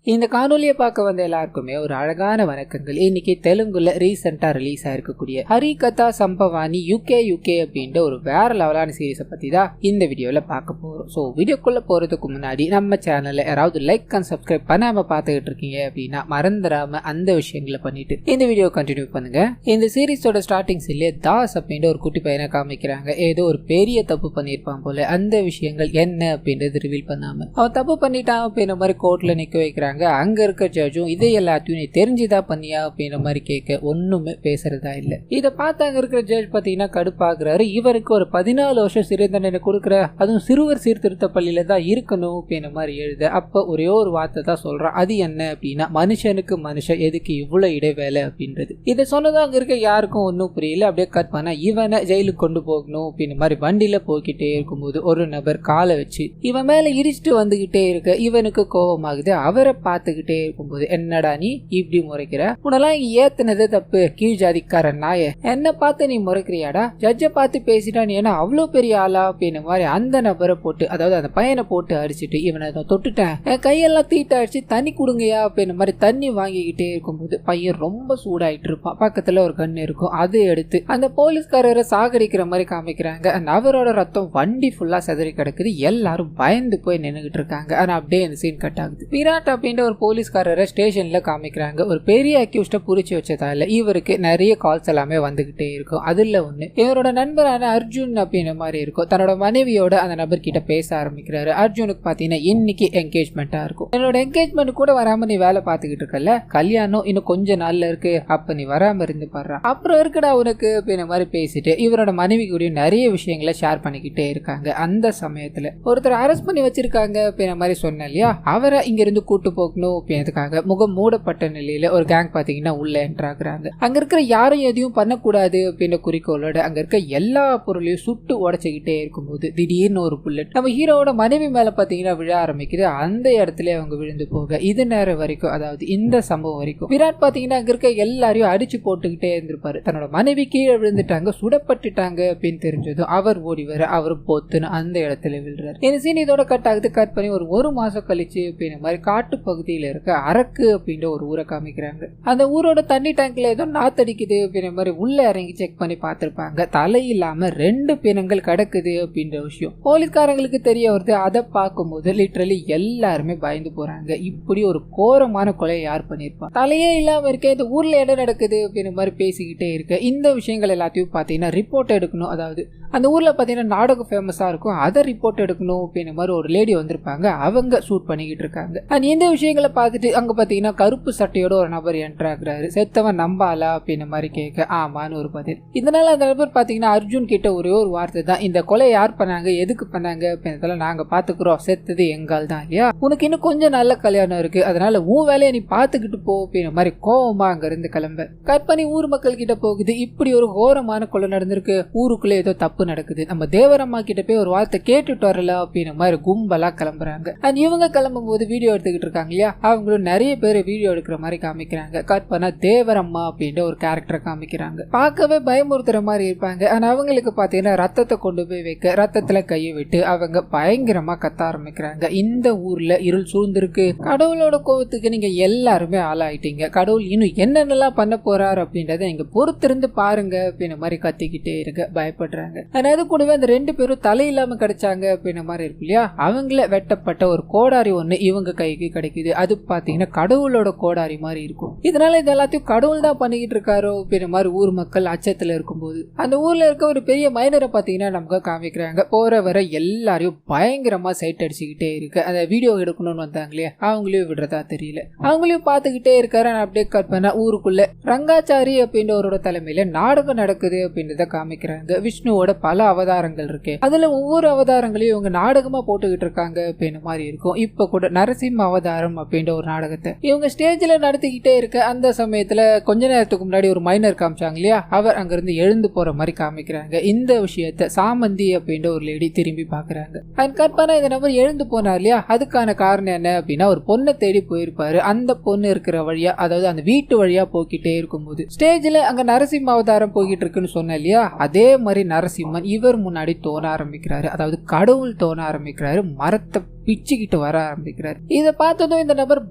இந்த காணொலியை பார்க்க வந்த எல்லாருக்குமே ஒரு அழகான வணக்கங்கள். இன்னைக்கு தெலுங்குல ரீசெண்டா ரிலீஸ் ஆயிருக்கக்கூடிய ஹரி கதா சம்பவானி யூகே அப்படின்ற ஒரு வேற லெவலான சீரீஸை பத்தி தான் இந்த வீடியோல பார்க்க போறோம். ஸோ வீடியோக்குள்ள போறதுக்கு முன்னாடி நம்ம சேனல்ல யாராவது லைக் அண்ட் சப்ஸ்கிரைப் பண்ணாம பார்த்துக்கிட்டு இருக்கீங்க அப்படின்னா மறந்துடாம அந்த விஷயங்களை பண்ணிட்டு இந்த வீடியோ கண்டினியூ பண்ணுங்க. இந்த சீரீஸோட ஸ்டார்டிங்ஸ்லயே தாஸ் அப்படின்ற ஒரு குட்டி பையனை காமிக்கிறாங்க. ஏதோ ஒரு பெரிய தப்பு பண்ணியிருப்பான் போல. அந்த விஷயங்கள் என்ன அப்படின்றது ரிவீல் பண்ணாம அவன் தப்பு பண்ணிட்டான் அப்படின்ற மாதிரி கோர்ட்ல நிக்க வைக்கிறாங்க. அங்க இருக்க ஜட்ஜும் இதை எல்லாத்தையும் நீ தெரிஞ்சுதான் பண்ணியா அப்படின்ற மாதிரி கேட்க ஒண்ணுமே பேசுறதா இல்ல. இதை பார்த்து அங்க இருக்கிற ஜட்ஜ் பாத்தீங்கன்னா கடுப்பாக்குறாரு. இவருக்கு ஒரு 14 வருஷம் சிறை தண்டனை கொடுக்குற, அதுவும் சிறுவர் சீர்திருத்த பள்ளியில தான் இருக்கணும் அப்படின்ற மாதிரி எழுத. அப்ப ஒரே ஒரு வார்த்தை தான் சொல்றான். அது என்ன அப்படின்னா, மனுஷனுக்கு மனுஷன் எதுக்கு இவ்வளவு இடைவேளை அப்படின்றது. இதை சொன்னதான் அங்க இருக்க யாருக்கும் ஒன்னும் புரியல. அப்படியே கட் பண்ணா இவனை ஜெயிலுக்கு கொண்டு போகணும் அப்படின்ற மாதிரி வண்டியில போய்கிட்டே இருக்கும்போது ஒரு நபர் காலை வச்சு இவன் மேல இடிச்சுட்டு வந்துகிட்டே இருக்க இவனுக்கு கோபமாகுது. அவரை பார்த்துக்கிட்டே இருக்கும்போது, என்னடா நீ இப்படி முறைக்கிற, உன்னெல்லாம் ஏத்துனது தப்பு, கீழ் ஜாதிக்காரன் நாய, என்ன பார்த்து நீ முறைக்கிறியாடா, ஜட்ஜை பார்த்து பேசிட்டா நீ என்ன அவ்வளோ பெரிய ஆளா அப்படின்னு மாதிரி அந்த நபரை போட்டு, அதாவது அந்த பையனை போட்டு அடிச்சுட்டு, இவனை தொட்டுட்டேன், என் கையெல்லாம் தீட்ட அடிச்சு தண்ணி கொடுங்கயா அப்படின்னு மாதிரி தண்ணி வாங்கிக்கிட்டே இருக்கும்போது பையன் ரொம்ப சூடாயிட்டு இருப்பான். பக்கத்துல ஒரு கண்ணு இருக்கும், அதை எடுத்து அந்த போலீஸ்காரரை சாகடிக்கிற மாதிரி காமிக்கிறாங்க. அவரோட ரத்தம் வண்டி ஃபுல்லா செதறி கிடக்குது. எல்லாரும் பயந்து போய் நின்னுகிட்டு இருக்காங்க. ஆனா அப்படியே இந்த சீன் கட் ஆகுது. விராட் அப்படின்ற ஒரு போலீஸ்காரரை ஸ்டேஷன்ல காமிக்கிறாங்க. ஒரு பெரிய அக்யூஸ்ட புடிச்சு வச்சதால இவருக்கு நிறைய கால்ஸ் எல்லாமே வந்துகிட்டே இருக்கும். அதுல ஒண்ணு இவரோட நண்பரான அர்ஜுன் அப்படின்ற மாதிரி இருக்கும். தன்னோட மனைவியோட அந்த நபர் கிட்ட பேச ஆரம்பிக்கிறாரு. அர்ஜுனுக்கு பாத்தீங்கன்னா இன்னைக்கு என்கேஜ்மெண்டா இருக்கும். என்னோட என்கேஜ்மெண்ட் கூட வராம நீ வேலை பார்த்துக்கிட்டு இருக்கல, கல்யாணம் இன்னும் கொஞ்ச நாள்ல இருக்கு, அப்ப நீ வராம இருந்து பாடுறா, அப்புறம் இருக்குடா உனக்கு அப்படின்ற மாதிரி பேசிட்டு இவரோட மனைவி கூட நிறைய விஷயங்களை ஷேர் பண்ணிக்கிட்டே இருக்காங்க. அந்த சமயத்துல ஒருத்தர் அரெஸ்ட் பண்ணி வச்சிருக்காங்க அப்படின்ற மாதிரி சொன்ன இல்லையா, அவரை இங்க இருந்து கூட்டு போகணும் அப்படின்றதுக்காக முகம் மூடப்பட்ட நிலையில ஒரு கேங் பாத்தீங்கன்னா உள்ள என்ட்ராக்குறாங்க. அங்க இருக்கிற யாரும் எதையும் பண்ணக்கூடாது அப்படின்ற குறிக்கோளோட அங்க இருக்க எல்லா பொருளையும் சுட்டு உடைச்சுக்கிட்டே இருக்கும்போது திடீர்னு ஒரு புல்லட் நம்ம ஹீரோவோட மனைவி மேல பாத்தீங்கன்னா விழ ஆரம்பிக்குது. அந்த இடத்துல அவங்க விழுந்து போக இது நேரம் வரைக்கும், அதாவது இந்த சம்பவம் வரைக்கும் விராட் பாத்தீங்கன்னா அங்க இருக்க எல்லாரையும் அடிச்சு போட்டுக்கிட்டே இருந்திருப்பாரு. தன்னோட மனைவி கீழே விழுந்துட்டாங்க, சுடப்பட்டுட்டாங்க அப்படின்னு தெரிஞ்சதும் அவர் ஓடி வர அவரு போத்துன்னு அந்த இடத்துல விழுறாரு. இந்த சீன் இதோட கட் ஆகுது. கட் பண்ணி ஒரு மாசம் கழிச்சு அப்படின்ற மாதிரி காட்டு பகுதியில இருக்க அரக்கு அப்படின்ற ஒரு ஊரை காமிக்கிறாங்க. அந்த ஊரோட தண்ணி டேங்க்ல ஏதோ நாத்தடிக்குது அப்படின்ற மாதிரி உள்ள இறங்கி செக் பண்ணி பார்த்திருப்பாங்க. தலை இல்லாம 2 பிணங்கள் கிடக்குது அப்படின்ற விஷயம் போலீஸ்காரங்களுக்கு தெரிய வருது. அதை பார்க்கும்போது லிட்டரலி எல்லாருமே பயந்து போறாங்க. இப்படி ஒரு கோரமான கொலையை யார் பண்ணிருப்பா, தலையே இல்லாம இருக்க, இந்த ஊர்ல என்ன நடக்குது அப்படின்ற மாதிரி பேசிக்கிட்டே இருக்க. இந்த விஷயங்கள் எல்லாத்தையும் பாத்தீங்கன்னா ரிப்போர்ட் எடுக்கணும். அதாவது அந்த ஊர்ல பாத்தீங்கன்னா நாடகம் ஃபேமஸா இருக்கும், அதை ரிப்போர்ட் எடுக்கணும் அப்படின்ற மாதிரி ஒரு லேடி வந்திருப்பாங்க. அவங்க ஷூட் பண்ணிக்கிட்டு இருக்காங்க. இந்த விஷயங்களை பார்த்துட்டு அங்க பாத்தீங்கன்னா கருப்பு சட்டையோட ஒரு நபர் என்ட்ராக்குறாரு. செத்தவன் நம்பாலா அப்படின்ற மாதிரி கேட்க ஆமான்னு ஒரு பதில். இதனால அந்த நபர் பாத்தீங்கன்னா அர்ஜுன் கிட்ட ஒரே ஒரு வார்த்தை தான், இந்த கொலை யார் பண்ணாங்க, எதுக்கு பண்ணாங்க அப்படின்றதெல்லாம் நாங்க பாத்துக்கிறோம், செத்தது எங்கால் தான் இல்லையா, உனக்கு இன்னும் கொஞ்சம் நல்ல கல்யாணம் இருக்கு, அதனால உன் வேலையை நீ பாத்துக்கிட்டு போ அப்படின்ற மாதிரி கோவமா அங்க இருந்து கிளம்ப. கட் பண்ணி ஊர் மக்கள் கிட்ட போகுது. இப்படி ஒரு கோரமான கொலை நடந்திருக்கு, ஊருக்குள்ள ஏதோ தப்பு நடக்குது, நம்ம தேவரம்மா கிட்ட போய் ஒரு வார்த்தை கேட்டுட்டு வரல அப்படின்ற மாதிரி கும்பலா கிளம்புறாங்க. இவங்க கிளம்பும் போது வீடியோ எடுத்துக்கிட்டு இருக்காங்க இல்லையா, அவங்களும் நிறைய பேர் வீடியோ எடுக்கிற மாதிரி காமிக்கிறாங்க. கட் பண்ணா தேவரம்மா அப்படின்ற ஒரு கேரக்டரை காமிக்கிறாங்க. பார்க்கவே பயமுறுத்துற மாதிரி இருப்பாங்க. ஆனா அவங்களுக்கு பாத்தீங்கன்னா ரத்தத்தை கொண்டு போய் வைக்க ரத்தத்துல கையை விட்டு அவங்க பயங்கரமா கத்த ஆரம்பிக்கிறாங்க. இந்த ஊர்ல இருள் சூழ்ந்திருக்கு, கடவுளோட கோபத்துக்கு நீங்க எல்லாருமே ஆளாயிட்டீங்க, கடவுள் இன்னும் என்னென்னலாம் பண்ண போறாரு அப்படின்றத நீங்க பொறுத்திருந்து பாருங்க அப்படின்ற மாதிரி கத்திக்கிட்டே இருக்க பயப்படுறாங்க. அதாவது கூடவே அந்த 2 பேரும் தலை இல்லாம கிடைச்சாங்க அப்படின்ற மாதிரி இருக்கு இல்லையா, அவங்கள வெட்டப்பட்ட ஒரு கோடாரி ஒண்ணு இவங்க கைக்கு கிடைக்குது. அது பாத்தீங்கன்னா கடவுளோட கோடாரி மாதிரி இருக்கும். இதனால இது எல்லாத்தையும் கடவுள் தான் பண்ணிக்கிட்டு இருக்காரோ அப்படின்ற மாதிரி ஊர் மக்கள் அச்சத்துல இருக்கும்போது அந்த ஊர்ல இருக்க ஒரு பெரிய மைனரை பாத்தீங்கன்னா நமக்கு காமிக்கிறாங்க. போற வர எல்லாரையும் பயங்கரமா சைட் அடிச்சுக்கிட்டே இருக்கு. அந்த வீடியோ எடுக்கணும்னு வந்தாங்களே அவங்களையும் விடுறதா தெரியல, அவங்களையும் பாத்துக்கிட்டே இருக்காரு. அப்படியே கட் பண்ண ஊருக்குள்ள ரங்காச்சாரி அப்படின்றவரோட தலைமையில நாடகம் நடக்குது அப்படின்றத காமிக்கிறாங்க. விஷ்ணுவோட பல அவதாரங்கள் இருக்கு, அதுல ஒவ்வொரு அவதாரங்களையும் இவங்க நாடகமா போட்டுக்கிட்டு இருக்காங்க அப்படின்ற மாதிரி இருக்கும். இப்ப கூட நரசிம்ம அவதாரம் அப்படின்ற ஒரு நாடகத்தை இவங்க ஸ்டேஜ்ல நடத்திக்கிட்டே இருக்க அந்த சமயத்துல கொஞ்ச நேரத்துக்கு முன்னாடி ஒரு மைனர் காமிச்சாங்க இல்லையா, அவர் அங்கிருந்து எழுந்து போற மாதிரி காமிக்கிறாங்க. இந்த விஷயத்த சாமந்தி அப்படின்ற ஒரு லேடி திரும்பி பாக்குறாங்க. கட் பண்ண இந்த நபர் எழுந்து போனார் இல்லையா, அதுக்கான காரணம் என்ன அப்படின்னா ஒரு பொண்ணை தேடி போயிருப்பாரு. அந்த பொண்ணு இருக்கிற வழியா, அதாவது அந்த வீட்டு வழியா போய்கிட்டே இருக்கும்போது ஸ்டேஜ்ல அங்க நரசிம்ம அவதாரம் போய்கிட்டு இருக்குன்னு சொன்ன இல்லையா, அதே மாதிரி நரசிம்மன் இவர் முன்னாடி தோண ஆரம்பிக்கிறாரு. அதாவது கடவுள் தோண ஆரம்பிக்கிறாரு. மரத்தை பிச்சுக்கிட்டு வர ஆரம்பிக்கிறாரு. இதை பார்த்ததும் இந்த நபர்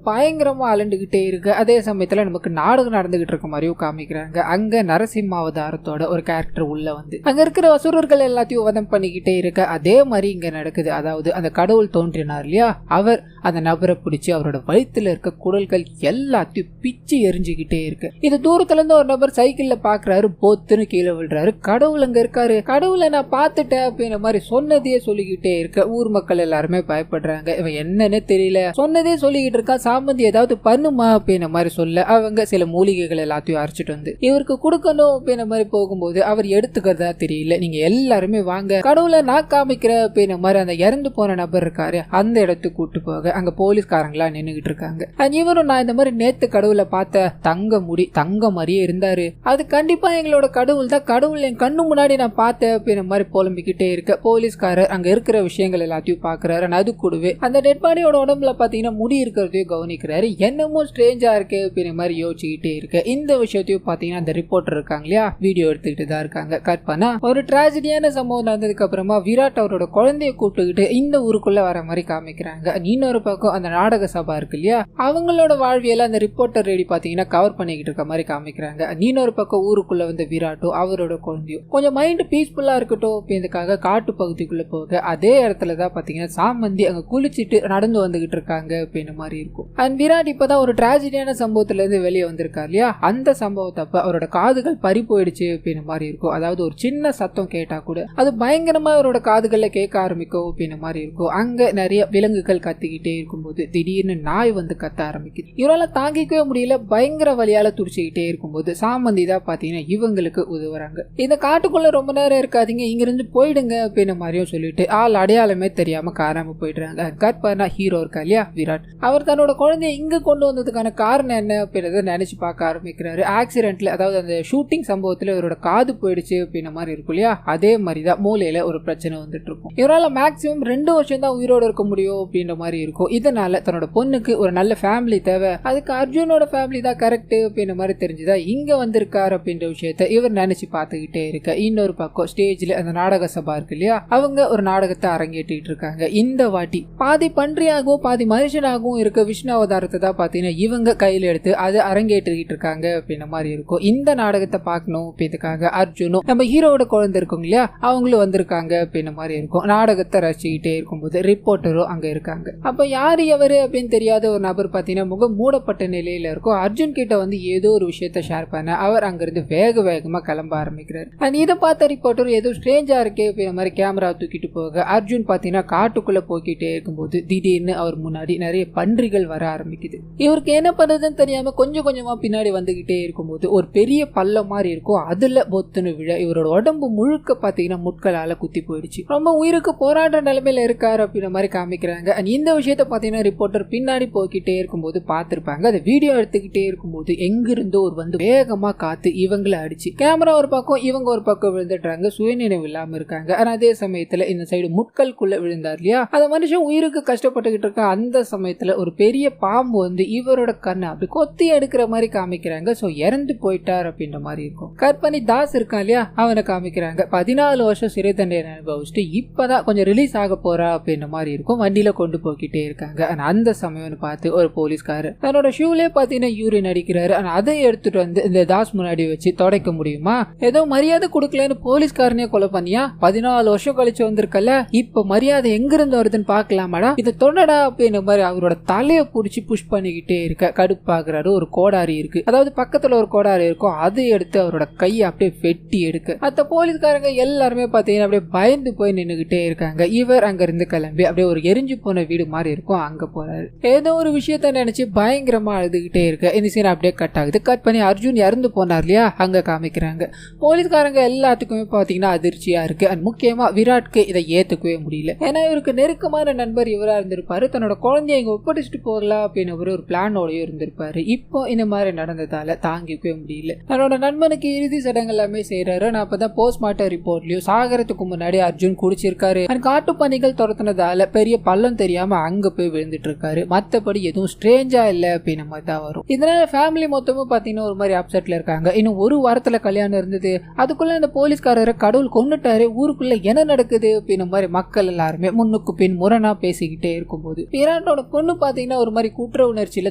பயங்கரமா அலண்டுகிட்டே இருக்கு. அதே சமயத்துல நமக்கு நாடகம் நடந்துகிட்டு இருக்க மாதிரியும் காமிக்கிறாங்க. அங்க நரசிம்ம அவதாரத்தோட ஒரு கேரக்டர் உள்ள வந்து அங்க இருக்கிற அசுரர்கள் எல்லாத்தையும் வதம் பண்ணிக்கிட்டே இருக்க அதே மாதிரி இங்க நடக்குது. அதாவது அந்த கடவுள் தோன்றினார் இல்லையா, அவர் அந்த நபரை பிடிச்சி அவரோட வயிற்றுல இருக்க குடல்கள் எல்லாத்தையும் பிச்சு எரிஞ்சுக்கிட்டே இருக்கு. இது தூரத்துல இருந்து ஒரு நபர் சைக்கிள்ல பாக்குறாரு, போத்துன்னு கீழே விழுறாரு. கடவுள் அங்க இருக்காரு, கடவுளை நான் பார்த்துட்டேன் அப்படின்ற மாதிரி சொன்னதையே சொல்லிக்கிட்டே இருக்க ஊர் மக்கள் எல்லாருமே பயப்படுறாங்க. இவன் என்னன்னு தெரியல, சொன்னதே சொல்லிக்கிட்டு இருக்கா, சாமந்தி ஏதாவது பண்ணுமா அப்படின்ற மாதிரி சொல்ல அவங்க சில மூலிகைகள் எல்லாத்தையும் அரைச்சிட்டு வந்து இவருக்கு கொடுக்கணும் அப்படின்ற மாதிரி போகும்போது அவர் எடுத்துக்கிறதா தெரியல. நீங்க எல்லாருமே வாங்க, கடவுளை நான் காமிக்கிறேன் அப்படின்ற மாதிரி அந்த இறந்து போன நபர் இருக்காரு அந்த இடத்துக்கு கூட்டு போக அங்க போலீஸ்காரங்களா நின்னுகிட்டு இருக்காங்க. இவரும் நான் இந்த மாதிரி நேத்து கடவுளை பார்த்த தங்க முடி தங்க மாதிரியே இருந்தாரு, அது கண்டிப்பா எங்களோட கடவுள் தான், கடவுள் என் கண்ணு முன்னாடி நான் பார்த்தேன் அப்படின்ற மாதிரி புலம்பிக்கிட்டே இருக்க போலீஸ்காரர் அங்க இருக்கிற விஷயங்கள் எல்லாத்தையும் பாக்குறாரு. அது கூடவே அந்த டெட் பாடியோட உடம்புல பாத்தீங்கன்னா முடி இருக்கிறதையும் கவனிக்கிறாரு. என்னமோ ஸ்ட்ரேஞ்சா இருக்கு அப்படின்ற மாதிரி யோசிச்சுக்கிட்டே இருக்கு. இந்த விஷயத்தையும் பாத்தீங்கன்னா அந்த ரிப்போர்ட்டர் இருக்காங்க இல்லையா, வீடியோ எடுத்துக்கிட்டு தான் இருக்காங்க. கட் பண்ணா ஒரு டிராஜடியான சம்பவம் நடந்ததுக்கு அப்புறமா விராட் அவரோட குழந்தைய கூப்பிட்டுக்கிட்டு இந்த ஊருக்குள்ள வர மாதிரி காமிக்கிறாங்க. இன்னொரு பக்கம் அந்த நாடக சபா இருக்கு இல்லையா, அவங்களோட வாழ்வியல அந்த ரிப்போர்ட்டர் ரெடி பாத்தீங்கன்னா கவர் பண்ணிக்கிட்டு இருக்க மாதிரி காமிக்கிறாங்க. இன்னொரு பக்கம் ஊருக்குள்ள வந்து விராட்டும் அவரோட குழந்தையும் கொஞ்சம் மைண்ட் பீஸ்ஃபுல்லா இருக்கட்டும் அப்படின்றதுக்காக காட்டு பகுதிக்குள்ள போக அதே இடத்துலதான் பாத்தீங்கன்னா சாமந்தி அங்க குளிச்சுட்டு நடந்து வந்துகிட்டு இருக்காங்க அப்படின்ற மாதிரி இருக்கும். அண்ட் விராட் இப்பதான் ஒரு டிராஜடியான சம்பவத்துல இருந்து வெளியே வந்திருக்காரு இல்லையா, அந்த சம்பவத்தப்ப அவரோட காதுகள் பறி போயிடுச்சு அப்படின்ற மாதிரி இருக்கும். அதாவது ஒரு சின்ன சத்தம் கேட்டா கூட அது பயங்கரமா அவரோட காதுகள்ல கேட்க ஆரம்பிக்கும் அப்படின்ற மாதிரி இருக்கும். அங்க நிறைய விலங்குகள் கத்திக்கிட்டே இருக்கும்போது திடீர்னு நாய் வந்து கத்த ஆரம்பிக்குது. இவரால தாங்கிக்கவே முடியல, பயங்கர வலியால துடிச்சுக்கிட்டே இருக்கும்போது சாமந்தி தான் பாத்தீங்கன்னா இவங்களுக்கு உதவுறாங்க. இந்த காட்டுக்குள்ள ரொம்ப நேரம் இருக்காதீங்க, இங்க இருந்து போயிடுங்க அப்படின்ற மாதிரியும் சொல்லிட்டு ஆள் அடையாளமே தெரியாம காணாம போயிடுறாங்க. கட் பண்ணா ஹீரோ இருக்கா இல்லையா விராட், அவர் தன்னோட குழந்தைய இங்க கொண்டு வந்ததுக்கான காரணம் என்ன அப்படின்றத நினைச்சு பார்க்க ஆரம்பிக்கிறாரு. ஆக்சிடென்ட்ல அதாவது அந்த ஷூட்டிங் சம்பவத்துல இவரோட காது போயிடுச்சு அப்படின்ற மாதிரி இருக்கும் இல்லையா, அதே மாதிரிதான் மூளையில ஒரு பிரச்சனை வந்துட்டு இருக்கும். இவரால மேக்சிமம் 2 வருஷம் தான் உயிரோட இருக்க முடியும் அப்படின்ற மாதிரி இருக்கும். இதனால தன்னோட பொண்ணுக்கு ஒரு நல்ல ஃபேமிலி தேவை, அதுக்கு அர்ஜுனோட ஃபேமிலி தான் கரெக்ட் அப்படின்ற மாதிரி தெரிஞ்சுதா இங்க வந்திருக்காரு அப்படின்ற விஷயத்த இவர் நினைச்சு பார்த்துக்கிட்டே இருக்க இன்னொரு பக்கம் ஸ்டேஜ்ல அந்த நாடக சபா இருக்கு இல்லையா, அவங்க ஒரு நாடகத்தை அரங்கேற்றிட்டு இருக்காங்க. இந்த வாட்டி பாதி பன்றியாகவும் பாதி மனுஷனாகவும் இருக்க விஷ்ணு அவதாரத்தை தான் பாத்தீங்கன்னா இவங்க கையில எடுத்து அதை அரங்கேற்றிக்கிட்டு இருக்காங்க அப்படின்ற மாதிரி இருக்கும். இந்த நாடகத்தை பார்க்கணும் அப்படின்றதுக்காக அர்ஜுனும் நம்ம ஹீரோட குழந்தை இருக்கும் இல்லையா அவங்களும் வந்திருக்காங்க அப்படின்ற மாதிரி இருக்கும். நாடகத்தை ரசிச்சுக்கிட்டே இருக்கும்போது ரிப்போர்ட்டரும் அங்க இருக்காங்க. அப்ப யாரு எவரு அப்படின்னு தெரியாத ஒரு நபர் பாத்தீங்கன்னா முகம் மூடப்பட்ட நிலையில இருக்கும். அர்ஜுன் கிட்ட வந்து ஏதோ ஒரு விஷயத்த ஷேர் பண்ண அவர் அங்கிருந்து வேகமா கிளம்ப ஆரம்பிக்கிறார். அண்ட் இதை பார்த்த ரிப்போர்ட்டர் ஏதோ ஸ்ட்ரேஞ்சா இருக்கே அப்படின்ற மாதிரி கேமரா தூக்கிட்டு போக அர்ஜுன் பாத்தீங்கன்னா காட்டுக்குள்ள போய்கிட்டே இருக்கும்போது திடீர்னு அவர் முன்னாடி நிறைய பன்றிகள் வர ஆரம்பிக்குது. இவருக்கு என்ன பண்றதுன்னு தெரியாம கொஞ்சம் கொஞ்சமா பின்னாடி வந்துகிட்டே இருக்கும்போது ஒரு பெரிய பள்ளம் மாதிரி இருக்கும், அதுல பொத்துன்னு விழ இவரோட உடம்பு முழுக்க பாத்தீங்கன்னா முட்களால குத்தி போயிடுச்சு. ரொம்ப உயிருக்கு போராடுற நிலைமையில இருக்காரு அப்படின்ற மாதிரி காமிக்கிறாங்க. இந்த விஷயத்த பாத்தீங்கன்னா ரிப்போர்ட்டர் பின்னாடி போய்கிட்டே இருக்கும்போது பார்த்திருப்பாங்க. அதை வீடியோ எடுத்துக்கிட்டே இருக்கும்போது எங்கிருந்தோ ஒரு வந்து வேகமா காத்து இவங்களை அடிச்சு கேமரா ஒரு பக்கம் இவங்க ஒரு பக்கம் விழுந்துட்டாங்க, சுயநினைவு இல்லாம இருக்காங்க. ஆனா அதே சமயத்துல இந்த சைடு முட்களுக்குள்ள விழுந்தார் இல்லையா, அந்த மனுஷன் உயிருக்கு கஷ்டப்பட்டுக்கிட்டு இருக்க அந்த சமயத்துல ஒரு பெரிய பாம்பு வந்து இவரோட கண்ணை அப்படி கொத்தி எடுக்கிற மாதிரி காமிக்கிறாங்க. சோ இறந்து போயிட்டார் அப்படின்ற மாதிரி இருக்கும். கற்பனை தாஸ் இருக்கான் இல்லையா அவனை காமிக்கிறாங்க. 14 வருஷம் சிறை தண்டனை அனுபவிச்சுட்டு இப்பதான் கொஞ்சம் ரிலீஸ் ஆக போறா அப்படின்ற மாதிரி இருக்கும். வண்டியில கொண்டு போய்கிட்டே இருக்காங்க. அந்த சமயம் பார்த்து ஒரு போலீஸ்காரர் தன்னோட ஷூலே பாத்தீங்கன்னா யூரின் அடிக்கிறாரு. அதை எடுத்துட்டு வந்து இந்த தாஸ் முன்னாடி வச்சு தொடக்க முடியுமா, ஏதோ மரியாதை கொடுக்கலன்னு போலீஸ்காரனே கொலை பண்ணியா, 14 வருஷம் கழிச்சு வந்திருக்கல, இப்ப மரியாதை எங்க இருந்து வருதுன்னு பாக்கலாமாடா, இதை தொடடா அப்படின்ற மாதிரி அவரோட தலையை புடிச்சு புஷ் பண்ணிக்கிட்டே இருக்க கடுப்பாக்குறாரு. ஒரு கோடாரி இருக்கு, அதாவது பக்கத்துல ஒரு கோடாரி இருக்கும், அதை எடுத்து அவரோட கையை அப்படியே வெட்டி எடுக்க மத்த போலீஸ்காரங்க எல்லாருமே பாத்தீங்கன்னா அப்படியே பயந்து போய் நின்னுகிட்டே இருக்காங்க. இவர் அங்க இருந்து கிளம்பி அப்படியே ஒரு எரிஞ்சு போன வீடு மாதிரி இருக்கும் அங்க போறாரு. ஏதோ ஒரு விஷயத்த நினைச்சு பயங்கரமா அழுதுகிட்டே இருக்க இந்த சீன் அப்படியே கட் ஆகுது. கட் பண்ணி அர்ஜுன் இறந்து போனார் இல்லையா அங்க காமிக்கிறாங்க. போலீஸ்காரங்க எல்லாத்துக்குமே பாத்தீங்கன்னா அதிர்ச்சியா இருக்கு. அண்ட் முக்கியமா விராட்க்கு இதை ஏத்துக்கவே முடியல. ஏன்னா இவருக்கு நெருக்கமான நண்பர் இவரா இருந்திருப்பாரு, தன்னோட குழந்தைய இங்க ஒப்படைச்சிட்டு போகலாம் அப்படின்னு ஒரு பிளானோடய இருந்திருப்பாரு. இப்போ இந்த மாதிரி நடந்ததால தாங்கிக்கவே முடியல. தன்னோட நண்பனுக்கு இறுதி சடங்கு எல்லாமே செய்யறாரு. நான் அப்பதான் போஸ்ட்மார்ட்டம் ரிப்போர்ட்லயும் சாகரத்துக்கு முன்னாடி அர்ஜுன் குடிச்சிருக்காரு, காட்டு பணிகள் துரத்துனதால பெரிய பள்ளம் தெரியாம அங்க போய் விழுந்துட்டு இருக்காரு, மத்தபடி எதுவும் ஸ்ட்ரேஞ்சா இல்ல அப்படின்னு மாதிரி தான் வரும். இதனால ஃபேமிலி மொத்தமும் பாத்தீங்கன்னா ஒரு மாதிரி அப்செட்ல இருக்காங்க. இன்னும் ஒரு வாரத்துல கல்யாணம் இருந்தது, அதுக்குள்ள இந்த போலீஸ்காரரை கடவுள் கொன்னுட்டாரு, ஊருக்குள்ள என்ன நடக்குது அப்படின்னு மாதிரி மக்கள் எல்லாருமே முன்னுக்கு பின் முரண் முரணா பேசிக்கிட்டே இருக்கும்போது விராட்டோட பொண்ணு பாத்தீங்கன்னா ஒரு மாதிரி குற்ற உணர்ச்சியில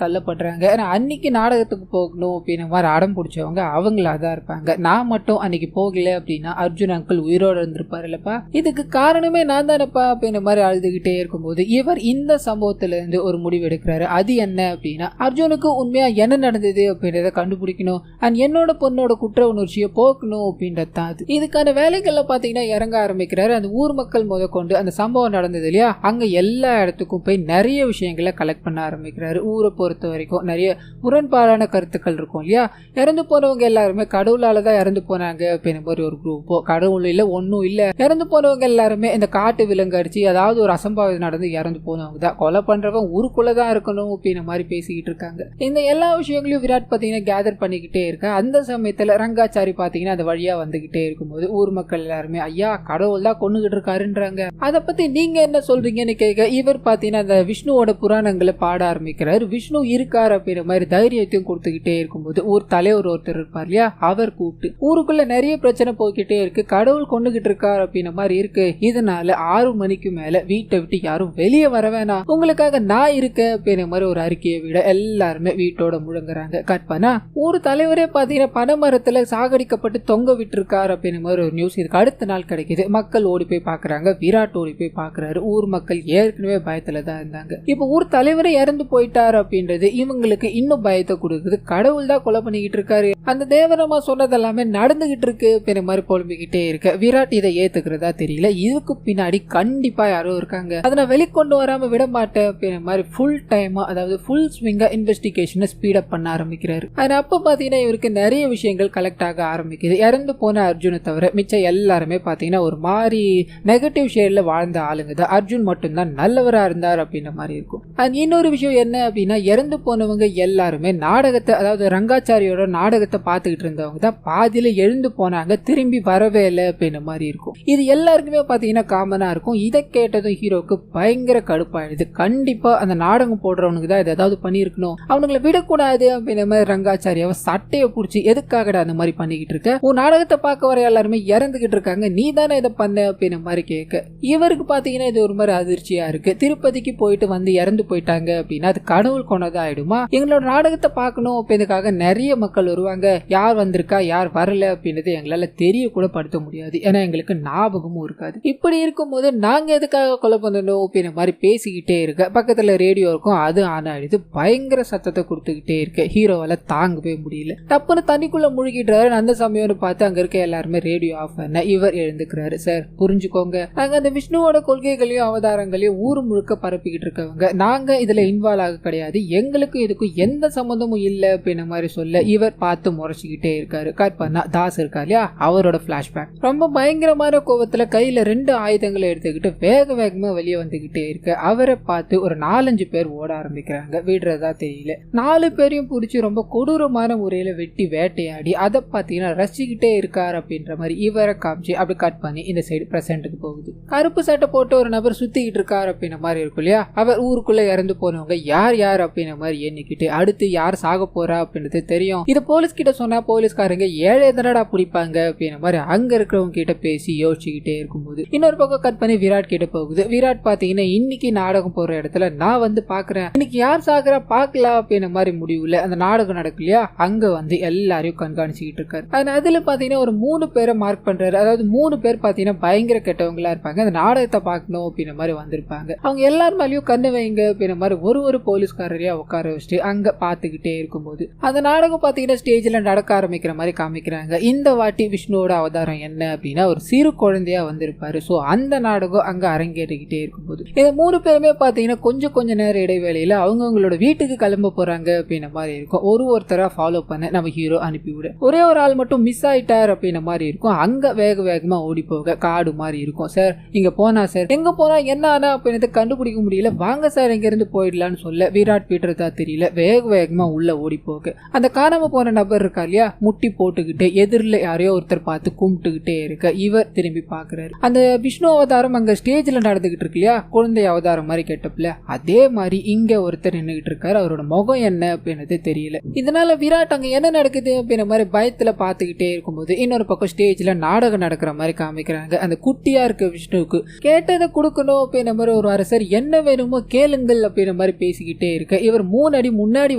தள்ளப்படுறாங்க. அன்னைக்கு நாடகத்துக்கு போகணும் அப்படின்னு மாதிரி அடம் பிடிச்சவங்க அவங்களாதான் இருப்பாங்க. நான் மட்டும் அன்னைக்கு போகல அப்படின்னா அர்ஜுன் அங்கிள் உயிரோட இருந்திருப்பாரு இல்லப்பா, இதுக்கு காரணமே நான் தானப்பா அப்படின்ற மாதிரி அழுதுகிட்டே இருக்கும்போது இவர் இந்த சம்பவத்துல இருந்து ஒரு முடிவு எடுக்கிறாரு. அது என்ன அப்படின்னா அர்ஜுனுக்கு உண்மையா என்ன நடந்தது அப்படின்றத கண்டுபிடிக்கணும் அண்ட் என்னோட பொண்ணோட குற்ற உணர்ச்சியை போக்கணும் அப்படின்றது தான் அது. இதுக்கான வேலைகள்ல பாத்தீங்கன்னா இறங்க ஆரம்பிக்கிறாரு. அந்த ஊர் மக்கள் முதற்கொண்டு அந்த சம்பவம் நடந்தது இல்லையா, அங்க எல்லா இடத்துக்கும் போய் நிறைய விஷயங்களை கலெக்ட் பண்ண ஆரம்பிக்கிறாரு. ஊரை பொறுத்த வரைக்கும் நிறைய முரண்பாடான கருத்துக்கள் இருக்கும் இல்லையா. இறந்து போனவங்க எல்லாருமே கடவுளால தான் இறந்து போனாங்க அப்படின்னு மாதிரி ஒரு குரூப்போ, கடவுள் இல்ல ஒன்னும் இல்ல, இறந்து போனவங்க எல்லாருமே இந்த காட்டு விலங்கு அடிச்சு அதாவது ஒரு அசம்பாவிதம் நடந்து இறந்து போனவங்க தான், கொலை பண்றவங்க ஊருக்குள்ளதான் இருக்கணும் அப்படின்னு மாதிரி பேசிக்கிட்டு இருக்காங்க. இந்த எல்லா விஷயங்களையும் விராட் பாத்தீங்கன்னா கேதர் பண்ணிக்கிட்டே இருக்க அந்த சமயத்துல ரங்காச்சாரி பாத்தீங்கன்னா அந்த வழியா வந்துகிட்டே இருக்கும்போது ஊர் மக்கள் எல்லாருமே ஐயா கடவுள் தான் கொண்டுகிட்டு இருக்காருன்றாங்க, அதை பத்தி நீங்க என்ன சொல்றீங்கன்னு கேட்க இவர் பாத்தீங்கன்னா அந்த விஷ்ணுவோட புராணங்களை பாட ஆரம்பிக்கிறாரு. விஷ்ணு இருக்காரு அப்படின்ற மாதிரி தைரியத்தையும் கொடுத்துக்கிட்டே இருக்கும்போது ஒரு தலைவர் ஒருத்தர் இருப்பார் இல்லையா, அவர் கூப்பிட்டு ஊருக்குள்ள நிறைய பிரச்சனை போய்கிட்டே இருக்கு, கடவுள் கொண்டுகிட்டு இருக்காரு அப்படின்ற மாதிரி இருக்கு, இதனால 6 மணிக்கு மேல வீட்டை விட்டு யாரும் வெளியே வர வேணாம், உங்களுக்காக நான் இருக்கேன் அப்படின்ற மாதிரி ஒரு அறிக்கையை விட எல்லாருமே வீட்டோட முழங்குறாங்க. கற்பனா ஒரு தலைவரே பாத்தீங்கன்னா பனைமரத்துல சாகடிக்கப்பட்டு தொங்க விட்டு இருக்காரு அப்படின்ற மாதிரி ஒரு நியூஸ் இதுக்கு அடுத்த நாள் கிடைக்குது. மக்கள் ஓடி போய் பாக்குறாங்க, விராட் ஓடி போய் பாக்குறாரு. ஊர் மக்கள் ஏற்கனவே பயத்துல தான் இருந்தாங்க. இப்ப ஊர் தலைவரே இறந்து போயிட்டாரு அப்படின்றது இவங்களுக்கு இன்னும் பயத்தை கொடுக்குது. கடவுள் தான் கொலை பண்ணிக்கிட்டு இருக்காரு, அந்த தேவரமா சொன்னது எல்லாமே நடந்துகிட்டு இருக்கு அப்படின்ற மாதிரி புலம்பிக்கிட்டே இருக்க விராட் இதை ஏத்துக்கிறதா தெரியல. இதுக்கு பின்னாடி கண்டிப்பா யாரோ இருக்காங்க, அதை நான் வெளிக்கொண்டு வராம விட மாட்டேன் அப்படின்ற மாதிரி ஃபுல் டைமா அதாவது ஃபுல் ஸ்விங்கா இன்வெஸ்டிகேஷனை ஸ்பீடப் பண்ண ஆரம்பிக்கிறாரு. ஆனா அப்ப பாத்தீங்கன்னா இவருக்கு நிறைய விஷயங்கள் கலெக்ட் ஆக ஆரம்பிக்குது. இறந்து போன அர்ஜுனை தவிர மிச்சம் எல்லாருமே பாத்தீங்கன்னா ஒரு மாதிரி நெகட்டிவ் ஷேட்ல வாழ்ந்த ஆளுங்க தான், அர்ஜுன் மட்டும் தான் நல்லவரா இருந்தார் அப்படின்ற மாதிரி இருக்கும். அண்ட் இன்னொரு விஷயம் என்ன அப்படின்னா இறந்து போனவங்க எல்லாருமே நாடகத்தை அதாவது ரங்காச்சாரியோட நாடகத்தை பார்த்துக்கிட்டு இருந்தவங்க தான் பாதியில எழுந்து போனாங்க, திரும்பி வரவே இல்லை அப்படின்ற மாதிரி இருக்கும். இது எல்லாருக்குமே பாத்தீங்கன்னா காமனா இருக்கும். இதை கேட்டதும் ஹீரோக்கு பயங்கர கடுப்பாயிடுது. கண்டிப்பா அந்த நாடகம் போடுறவனுக்கு தான் ஏதாவது பண்ணிருக்கணும், அவனுங்களை விடக்கூடாது அப்படின்ற மாதிரி ரங்காச்சாரியாவை சட்டையை பிடிச்சி எதுக்காகடா அந்த மாதிரி பண்ணிக்கிட்டு இருக்க, உன் நாடகத்தை பார்க்க வர எல்லாருமே இறந்துகிட்டு இருக்காங்க, நீ தானே இதை பண்ண அப்படின்ற மாதிரி கேட்க இவருக்கு பாத்தீங்கன்னா இது ஒரு மாதிரி அதிர்ச்சியா இருக்கு. திருப்பதிக்கு போயிட்டு வந்து இறந்து போயிட்டாங்க அப்படின்னா அது கடவுள் கொண்டதா ஆயிடுமா, எங்களோட நாடகத்தை பார்க்கணும் அப்படின்றதுக்காக நிறைய மக்கள் வருவாங்க, யார் வந்திருக்கா யார் வரல அப்படின்றது எங்களால தெரிய கூட படுத்த முடியாது, ஏன்னா எங்களுக்கு ஞாபகமும் இருக்காது. இப்படி இருக்கும்போது நாங்க எதுக்காக கொலை பண்ணணும் அப்படின்ற மாதிரி பேசிக்கிட்டே இருக்க பக்கத்துல ரேடியோ இருக்கும், அது ஆன் ஆயிடுது. பயங்கர சத்தத்தை கொடுத்துக்கிட்டே இருக்க ஹீரோவால தாங்கவே முடியல. தப்புன்னு தண்ணிக்குள்ள முழுகிடுறாரு. அந்த சமயம் பார்த்து அங்க இருக்க எல்லாருமே ரேடியோ ஆஃப் பண்ண இவர் எழுந்துக்கிறாரு. சார் புரிஞ்சுக்கோங்க, நாங்க அந்த விஷ்ணுவோட கொள்கைகளையும் அவதாரங்களையும் ஊர் முழுக்க பரப்பிக்கிட்டு இருக்கவங்க, நாங்க இதுல இன்வால்வ் ஆக கிடையாது, எங்களுக்கு இதுக்கும் எந்த சம்பந்தமும் இல்லை அப்படின்ற மாதிரி சொல்ல இவர் பார்த்து முறைச்சிக்கிட்டே இருக்காரு. கற்பனா தாஸ் இருக்கா இல்லையா, அவரோட பிளாஷ்பேக் ரொம்ப பயங்கரமான கோவத்துல கையில 2 ஆயுதங்களை எடுத்துக்கிட்டு வேக வேகமா வெளியே வந்துகிட்டே இருக்க அவரை பார்த்து ஒரு 4-5 பேர் ஓட ஆரம்பிக்கிறாங்க. விடுறதா தெரியல. 4 பேரையும் பிடிச்சி ரொம்ப கொடூரமான முறையில வெட்டி வேட்டையாடி அதை பார்த்தீங்கன்னா ரசிச்சுக்கிட்டே இருக்காரு அப்படின்ற மாதிரி இவரை காமிச்சு அப்படி கட் பண்ணி இந்த சைடு பிரசன்ட்டுக்கு போகுது. கருப்பு சட்டை போட்டு ஒரு நபர் சுத்திக்கிட்டு இருக்காரு அப்படின்ற மாதிரி இருக்கும் இல்லையா, அவர் ஊருக்குள்ள இறந்து போனவங்க யார் யார் அப்படின்ற மாதிரி எண்ணிக்கிட்டு அடுத்து யார் சாக போறா அப்படின்றது தெரியும், இது போலீஸ் கிட்ட சொன்னா போலீஸ்காரங்க 7 தடடா பிடிப்பாங்க அப்படின்ற மாதிரி அங்க இருக்கிறவங்க கிட்ட பேசி யோசிச்சுக்கிட்டே இருக்கும்போது இன்னொரு பக்கம் கட் பண்ணி விராட் கிட்ட போகுது. விராட் பாத்தீங்கன்னா இன்னைக்கு நாடகம் போற இடத்துல நான் வந்து பாக்குறேன், இன்னைக்கு யார் சாகுறா பாக்கலாம் அப்படின்ற மாதிரி முடிவுல அந்த நாடகம் நடக்கு இல்லையா, அங்க வந்து எல்லாரையும் கண்காணிச்சுக்கிட்டு இருக்காரு. அதுல பாத்தீங்கன்னா ஒரு 3 பேரை மார்க் பண்றாரு. அதாவது 3 பேர் பாத்தீங்கன்னா பயங்கர கெட்டவங்களா இருப்பாங்க, அந்த நாடகத்தை பார்க்கணும் அப்படின்ற மாதிரி வந்திருப்பாங்க, அவங்க எல்லாரும் மேலேயும் கண்ணு வைங்க அப்படின்ற மாதிரி ஒரு போலீஸ்காரரையா உட்கார வச்சுட்டு அங்க பாத்துக்கிட்டே இருக்கும்போது அந்த நாடகம் பாத்தீங்கன்னா ஸ்டேஜ்ல நடக்க ஆரம்பிக்கிற மாதிரி காமிக்கிறாங்க. இந்த வாட்டி விஷ்ணுவோட அவதாரம் என்ன அப்படின்னா ஒரு சிறு குழந்தையா வந்திருப்பாரு. சோ அந்த நாடகம் அங்க அரங்கேறிக்கிட்டே இருக்கும்போது இந்த 3 பேருமே பாத்தீங்கன்னா கொஞ்சம் நேரம் இடைவேளையில அவங்களோட வீட்டுக்கு கிளம்ப போறாங்க அப்படின்ற மாதிரி இருக்கும். ஒருத்தரா ஃபாலோ பண்ண நம்ம ஹீரோ அனுப்பிவிட ஒரே ஒரு ஆள் மட்டும் மிஸ் ஆயிட்டார் அப்படின்ற மாதிரி இருக்கும். அங்க வேகமா ஓடி போக காடு மாதிரி இருக்கும். சார் இங்க போனா சார், எங்க போனா என்ன ஆனா அப்படின்னு கண்டுபிடிக்க முடியல, வாங்க சார் இங்க இருந்து போயிடலான்னு சொல்ல விராட் பீட்டர்தா தெரியல வேகமா உள்ள ஓடி போக அந்த காணாம போன நபர் இருக்கா இல்லையா, முட்டி போட்டுக்கிட்டு எதிரில் யாரையோ ஒருத்தர் பார்த்து கும்பிட்டுக்கிட்டே இருக்க இவர் திரும்பி பாக்குறாரு. அந்த விஷ்ணு அவதாரம் அங்க ஸ்டேஜ்ல நடந்துகிட்டு இருக்கு இல்லையா, குழந்தை அவதாரம் மாதிரி கேட்டப்பல அதே மாதிரி இங்க ஒருத்தர் நின்னுகிட்டு இருக்காரு. அவரோட முகம் என்ன அப்படின்றது தெரியல. இதனால விராட் அங்க என்ன நடக்குது அப்படின்ற மாதிரி பயத்துல பாத்துக்கிட்டே இருக்கும்போது இன்னொரு பக்கம் ஸ்டேஜ்ல நாடகம் நடக்கிற மாதிரி காமிக்கிறாங்க. அந்த குட்டியா இருக்க விஷ்ணுவுக்கு கேட்டதை கொடுக்கணும் அப்படின்ற மாதிரி ஒரு அரசர் என்ன வேணுமோ கேளுங்கள் அப்படின்ற மாதிரி பேசிக்கிட்டே இருக்க இவர் 3 அடி முன்னாடி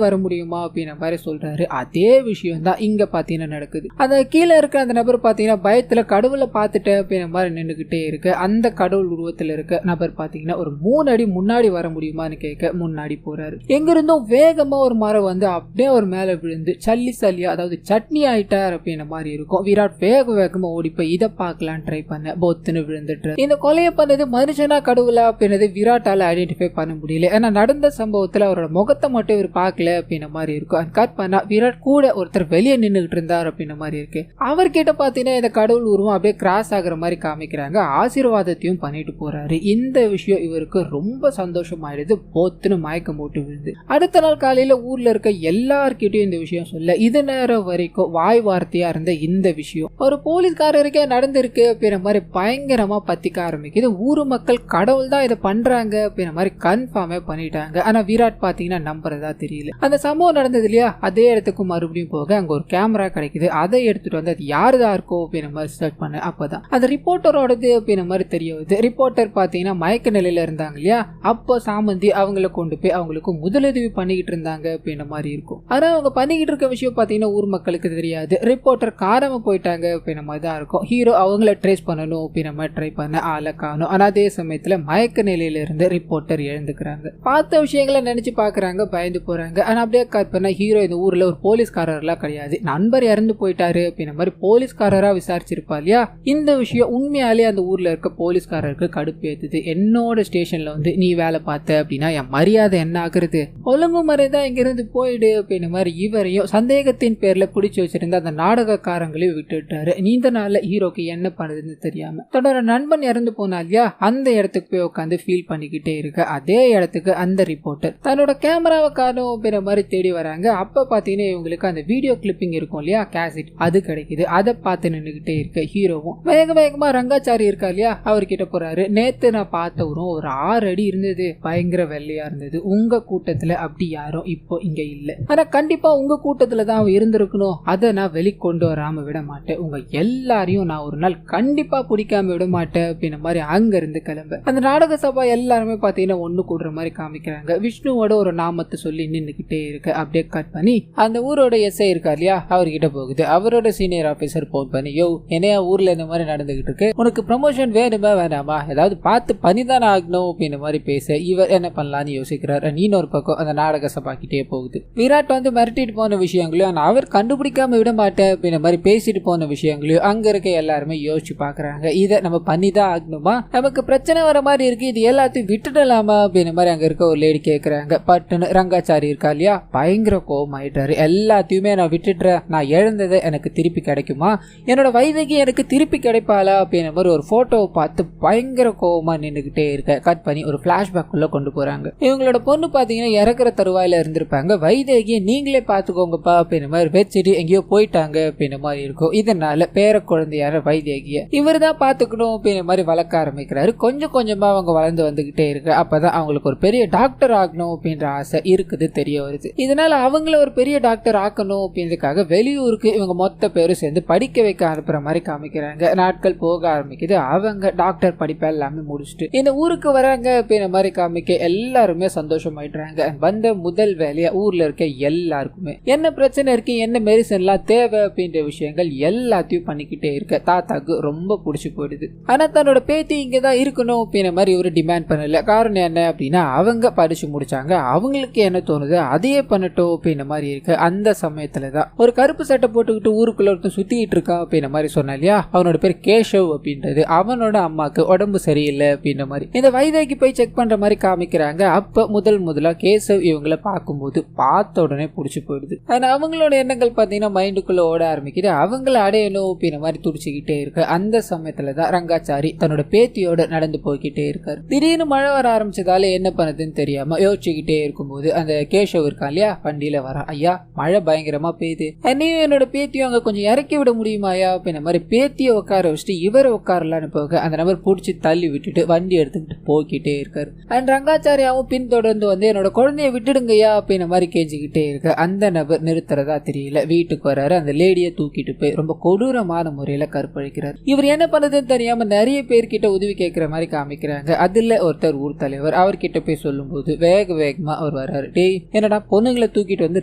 வர முடியுமா அப்படின்ற மாதிரி சொல்றாரு. அதே விஷயம் தான் இங்க பாத்தீங்கன்னா நடக்குது. அந்த கீழே இருக்க அந்த நபர் பாத்தீங்கன்னா பயத்துல கடவுளை பார்த்துட்டு அப்படின்ற மாதிரி நின்றுகிட்டே இருக்கு. அந்த கடவுள் உருவத்துல இருக்க நபர் பாத்தீங்கன்னா ஒரு 3 அடி முன்னாடி வர முடியுமான்னு கேட்க முன்னாடி போறாரு. எங்க இருந்தும் வேகமா ஒரு மரம் வந்து அப்படியே ஒரு மேல விழுந்து சல்லியா அதாவது சட்னி ஆயிட்டார் அப்படின்ற மாதிரி இருக்கும். விராட் வேகமா ஓடி போய் இதை பார்க்கலாம் ட்ரை பண்ண பொத்துன்னு விழுந்துட்டு இந்த கொலையை பண்ணது மனுஷனா கடவுளா அப்படின்றது விராட்டால ஐடென்டிஃபை பண்ண முடியல. ஏன்னா நடந்த சம்பவத்துல அவரோட முகத்தை மட்டும் இவர் பார்க்கல அப்படின்ற மாதிரி இருக்கும். கட் பண்ணா விராட் கூட ஒருத்தர் வெளியே நின்றுகிட்டு இருந்தார் அப்படின்ற மாதிரி இருக்கு. அவர்கிட்ட பாத்தீங்கன்னா இந்த கடவுள் உருவம் அப்படியே கிராஸ் ஆகுற மாதிரி காமிக்கிறாங்க. ஆசீர்வாதத்தையும் பண்ணிட்டு போறாரு. இந்த விஷயம் இவருக்கு ரொம்ப சந்தோஷமாயிடுது. போத்துன்னு மயக்கம் போட்டு விழுது. அடுத்த நாள் காலையில ஊர்ல இருக்க எல்லார்கிட்டயும் இந்த விஷயம் சொல்ல இது நேரம் வரைக்கும் வாய் வார்த்தையா இருந்த இந்த விஷயம் ஒரு போலீஸ்காரருக்கே நடந்திருக்கு அப்படின்ற மாதிரி பயங்கரமா பத்திக்க ஆரம்பிக்குது. ஊர் மக்கள் கடவுள் தான் இதை பண்றாங்க அப்படின்ற மாதிரி கன்ஃபார்மே பண்ணிட்டாங்க. ஆனா விராட் பாத்தீங்கன்னா நம்புறதா தெரியல. அந்த சம்பவம் நடந்தது இல்லையா அதே இடத்துக்கு மறுபடியும் போக அங்க ஒரு கேமரா கிடைக்குது. அதை எடுத்துட்டு வந்து அது யாருதான் இருக்கோ அப்படின்ற மாதிரி சர்ச் பண்ண அப்பதான் அது ரிப்போர்ட்டரோடது அப்படின்ற மாதிரி தெரிய வருது. ரிப்போர்ட்டர் பாத்தீங்கன்னா மயக்க நிலையில இருந்தாங்க இல்லையா அப்போ சாமந்தி அவங்கள கொண்டு போய் அவங்களுக்கு முதலுதவி பண்ணிக்கிட்டு இருந்தாங்க அப்படின்ற மாதிரி இருக்கும். ஆனா அவங்க பண்ணிக்கிட்டு இருக்க விஷயம் பாத்தீங்கன்னா ஊர் மக்களுக்கு தெரியாது. ரிப்போர்ட்டர் காணாம போயிட்டாங்க அப்படின்ற மாதிரி தான் இருக்கும். ஹீரோ அவங்கள ட்ரேஸ் பண்ணணும் அப்படின்ற மாதிரி ட்ரை பண்ண ஆளை காணும். ஆனா அதே சமயத்துல மயக்க நிலையில இருந்து ரிப்போர்ட்டர் எழுந்துக்கிறாங்க. பார்த்த விஷயங்களை நினைச்சு பாக்குறாங்க, பயந்து போறாங்க. ஆனா அப்படியே கட் பண்ண ஹீரோ இந்த ஊர்ல ஒரு போலீஸ்காரர்லாம் கிடையாது, நண்பர் இறந்து போயிட்டாரு அப்படின்ற மாதிரி போலீஸ்காரரா விசாரிச்சிருப்பா இல்லையா. இந்த விஷயம் உண்மையாலே அந்த ஊர்ல இருக்க போலீஸ்காரருக்கு கடுப்பு ஏத்துது. என்னோட ஸ்டேஷன்ல வந்து நீ வேலை பார்த்த அப்படின்னா என் மரியாதை என்ன ஆகுறது, ஒழுங்கு முறைதான் இங்க இருந்து போயிடு அப்படின்ற மாதிரி இவரையும் சந்தேகத்தின் பேர்ல பிடிச்சு வச்சிருந்த அந்த நாடகக்காரங்களையும் விட்டுட்டாரு. நீண்ட நாள்ல ஹீரோக்கு என்ன பண்ணுதுன்னு தெரியாம தன்னோட நண்பன் இறந்து போனா இல்லையா அந்த இடத்துக்கு போய் உட்காந்து ஃபீல் பண்ணிக்கிட்டே இருக்க அதே இடத்துக்கு அந்த ரிப்போர்ட்டர் தன்னோட கேமராவை காணும் அப்படின்ற மாதிரி தேடி வராங்க. அப்ப பாத்தீங்கன்னா இவங்களுக்கு அந்த வீடியோ கிளிப்பிங் இருக்கும் இல்லையா கேசட் அது கிடைக்குது. அதை பார்த்து நின்றுகிட்டே இருக்க ஹீரோவும் வேகமா ரங்காச்சாரி இருக்கா இல்லையா அவர்கிட்ட போறாரு. நேத்து நான் பார்த்தவரும் ஒரு 6 அடி இருந்தது, பயங்கர வெள்ளையா இருந்தது. உங்க கூட்டத்துல அப்படி யாரும் இப்போ இங்க இல்ல. ஆனா கண்டிப்பா உங்க கூட்டத்துல தான் இருந்திருக்கணும். அதை நான் வெளிக்கொண்டு வராம விட மாட்டேன். உங்க எல்லாரையும் நான் ஒரு நாள் கண்டிப்பா பிடிக்காம விட மாட்டேன் அப்படின்ற மாதிரி அங்க இருந்து கிளம்ப அந்த நாடக சபா எல்லாருமே பாத்தீங்கன்னா ஒண்ணு கூடுற மாதிரி காமிக்கிறாங்க. விஷ்ணுவோட ஒரு நாமத்தை சொல்லி நின்னுகிட்டே இருக்கு. அப்படியே கட் பண்ணி அந்த ஊரோட எஸ்ஐ இருக்கா இல்லையா அவர்கிட்ட போகுது. அவரோட சீனியர் ஆபீசர் போன் பண்ணி யோ என்னையா ஊர்ல இந்த மாதிரி நடந்துகிட்டு இருக்கு, உனக்கு ப்ரமோஷன் வேணுமா வேணாமா, ஏதாவது பார்த்து பண்ணிதானே ஆகணும் அப்படின்ற மாதிரி பேச இவர் என்ன பண்ணலான்னு யோசிக்கிறார். இன்னொரு பக்கம் அந்த நாடக சபா கிட்டே போகுது. விராட் வந்து மிரட்டிட்டு போன விஷயங்களையும் அவர் கண்டுபிடிக்காம விட மாட்டேன் அப்படின்ற மாதிரி பேசிட்டு போன விஷயங்களையும் அங்க இருக்க எல்லாருமே யோசிச்சு பாக்குறாங்க. இதை நம்ம பண்ணிதான் ஆகணுமா, நமக்கு பிரச்சனை வர மாதிரி இருக்கு, இது எல்லாத்தையும் விட்டுடலாமா அப்படின்ற மாதிரி அங்க இருக்க ஒரு லேடி கேக்குறாங்க. பட்டுன்னு ரங்காச்சாரி இருக்கா இல்லையா பயங்கர கோபம் ஆயிட்டாரு. எல்லாத்தையுமே நான் விட்டுடுறேன், நான் இழந்ததை எனக்கு திருப்பி கிடைக்குமா, என்னோட வைதகி எனக்கு திருப்பி கிடைப்பாளா அப்படின்ற மாதிரி ஒரு போட்டோவை பார்த்து பயங்கர கோபமா நின்றுகிட்டே இருக்க கட் பண்ணி ஒரு பிளாஷ்பேக் உள்ள கொண்டு போறாங்க. இவங்களோட பொண்ணு பாத்தீங்கன்னா இறக்குற தருவாயில இருந்திருப்பாங்க. வைதேகியை நீங்களே பாத்துக்கோங்கப்பா அப்படின்ற மாதிரி வச்சுட்டு எங்கேயோ போயிட்டாங்க அப்படின்ற மாதிரி இருக்கும். இதனால பேர குழந்தையார வைதேகிய இவர் தான் பாத்துக்கணும் அப்படின்ற மாதிரி வளர்க்க ஆரம்பிக்கிறாரு. கொஞ்சம் கொஞ்சமா அவங்க வளர்ந்து வந்துகிட்டே இருக்கு. அப்பதான் அவங்களுக்கு ஒரு பெரிய டாக்டர் ஆகணும் அப்படின்ற ஆசை இருக்குது தெரிய வருது. இதனால அவங்கள ஒரு பெரிய டாக்டர் ஆக்கணும் அப்படின்றதுக்காக வெளியூருக்கு இவங்க மொத்த பேரும் சேர்ந்து படிக்க வைக்க அனுப்புற மாதிரி காமிக்கிறாங்க. நாட்கள் போக ஆரம்பிக்குது. அவங்க டாக்டர் படிப்பை எல்லாமே முடிச்சுட்டு இந்த ஊருக்கு வராங்க அப்படின்ற மாதிரி காமிக்க எல்லாருமே சந்தோஷமாயிடுறாங்க. வந்த முதல் வேலையா ஊர்ல இருக்க எல்லாருக்குமே என்ன பிரச்சனை இருக்கு, என்ன மெடிசன் எல்லாம் தேவை அப்படின்ற விஷயங்கள் எல்லாத்தையும் பண்ணிக்கிட்டே இருக்க தாத்தாக்கு ரொம்ப பிடிச்சி போயிடுது. ஆனா தன்னோட பேத்தி இங்கதான் இருக்கணும் அப்படின்ற மாதிரி இவரு டிமாண்ட் பண்ணல. காரணம் என்ன அப்படின்னா அவங்க படிச்சு முடிச்சாங்க, அவங்களுக்கு என்ன தோணுது அதையே பண்ணட்டும் அப்படின்ற மாதிரி இருக்கு. அந்த சமயத்துலதான் ஒரு கருப்பு சட்டை போட்டுக்கிட்டு ஊருக்குள்ள ஒருத்தன் சுத்திட்டு இருக்கான் அப்படின்ற மாதிரி சொன்ன இல்லையா அவனோட பேர் கேஷவ் அப்படின்றது. அவனோட அம்மாக்கு உடம்பு சரியில்லை அப்படின்ற மாதிரி இந்த வைதேகி போய் செக் பண்ற மாதிரி காமிக்கிறாங்க. அப்ப முதலா கேசவ் இவங்களை பார்க்கும்போது பார்த்த உடனே பிடிச்சி போயிடுது. ஆனா அவங்களோட எண்ணங்கள் பாத்தீங்கன்னா மைண்டுக்குள்ள ஓட ஆரம்பிக்குது. அவங்கள அடையணும் அப்படின்ற மாதிரி துடிச்சுக்கிட்டே இருக்கு. அந்த சமயத்துலதான் ரங்காச்சாரி தன்னோட பேத்தியோட நடந்து போய்கிட்டே இருக்காரு. திடீர்னு மழை வர ஆரம்பிச்சதால என்ன பண்ணுதுன்னு தெரியாம யோசிச்சுக்கிட்டே இருக்கும்போது அந்த கேஷவ் இருக்கான் இல்லையா வண்டியில வர, ஐயா மழை பயங்கரமா பெய்யுது, என்னையும் என்னோட பேத்தியும் அங்க கொஞ்சம் இறக்கி விட முடியுமாயா அப்படின்ற மாதிரி பேத்தியை உட்கார வச்சுட்டு இவரை உட்காரலான்னு போக அந்த நபர் பிடிச்சி தள்ளி விட்டுட்டு வண்டி எடுத்துக்கிட்டு போய்கிட்டே இருக்காரு. அண்ட் ரங்காச்சாரியாவும் பின்தொடர்ந்து வந்து என்னோட குழந்தைய விட்டுடுங்கய்யா அப்படின்ற மாதிரி கேஞ்சிக்கிட்டே இருக்க அந்த நபர் நிறுத்துறதா தெரியல. வீட்டுக்கு வராரு. அந்த லேடியை தூக்கிட்டு போய் ரொம்ப கொடூரமான முறையில கற்பழிக்கிறார். இவர் என்ன பண்ணதுன்னு தெரியாம நிறைய பேர்கிட்ட உதவி கேட்கிற மாதிரி காமிக்க ஆரம்பிக்கிறாங்க. அதுல ஒருத்தர் ஊர் தலைவர் அவர்கிட்ட போய் சொல்லும்போது வேகமா அவர் வர்றாரு. டேய் என்னடா பொண்ணுங்களை தூக்கிட்டு வந்து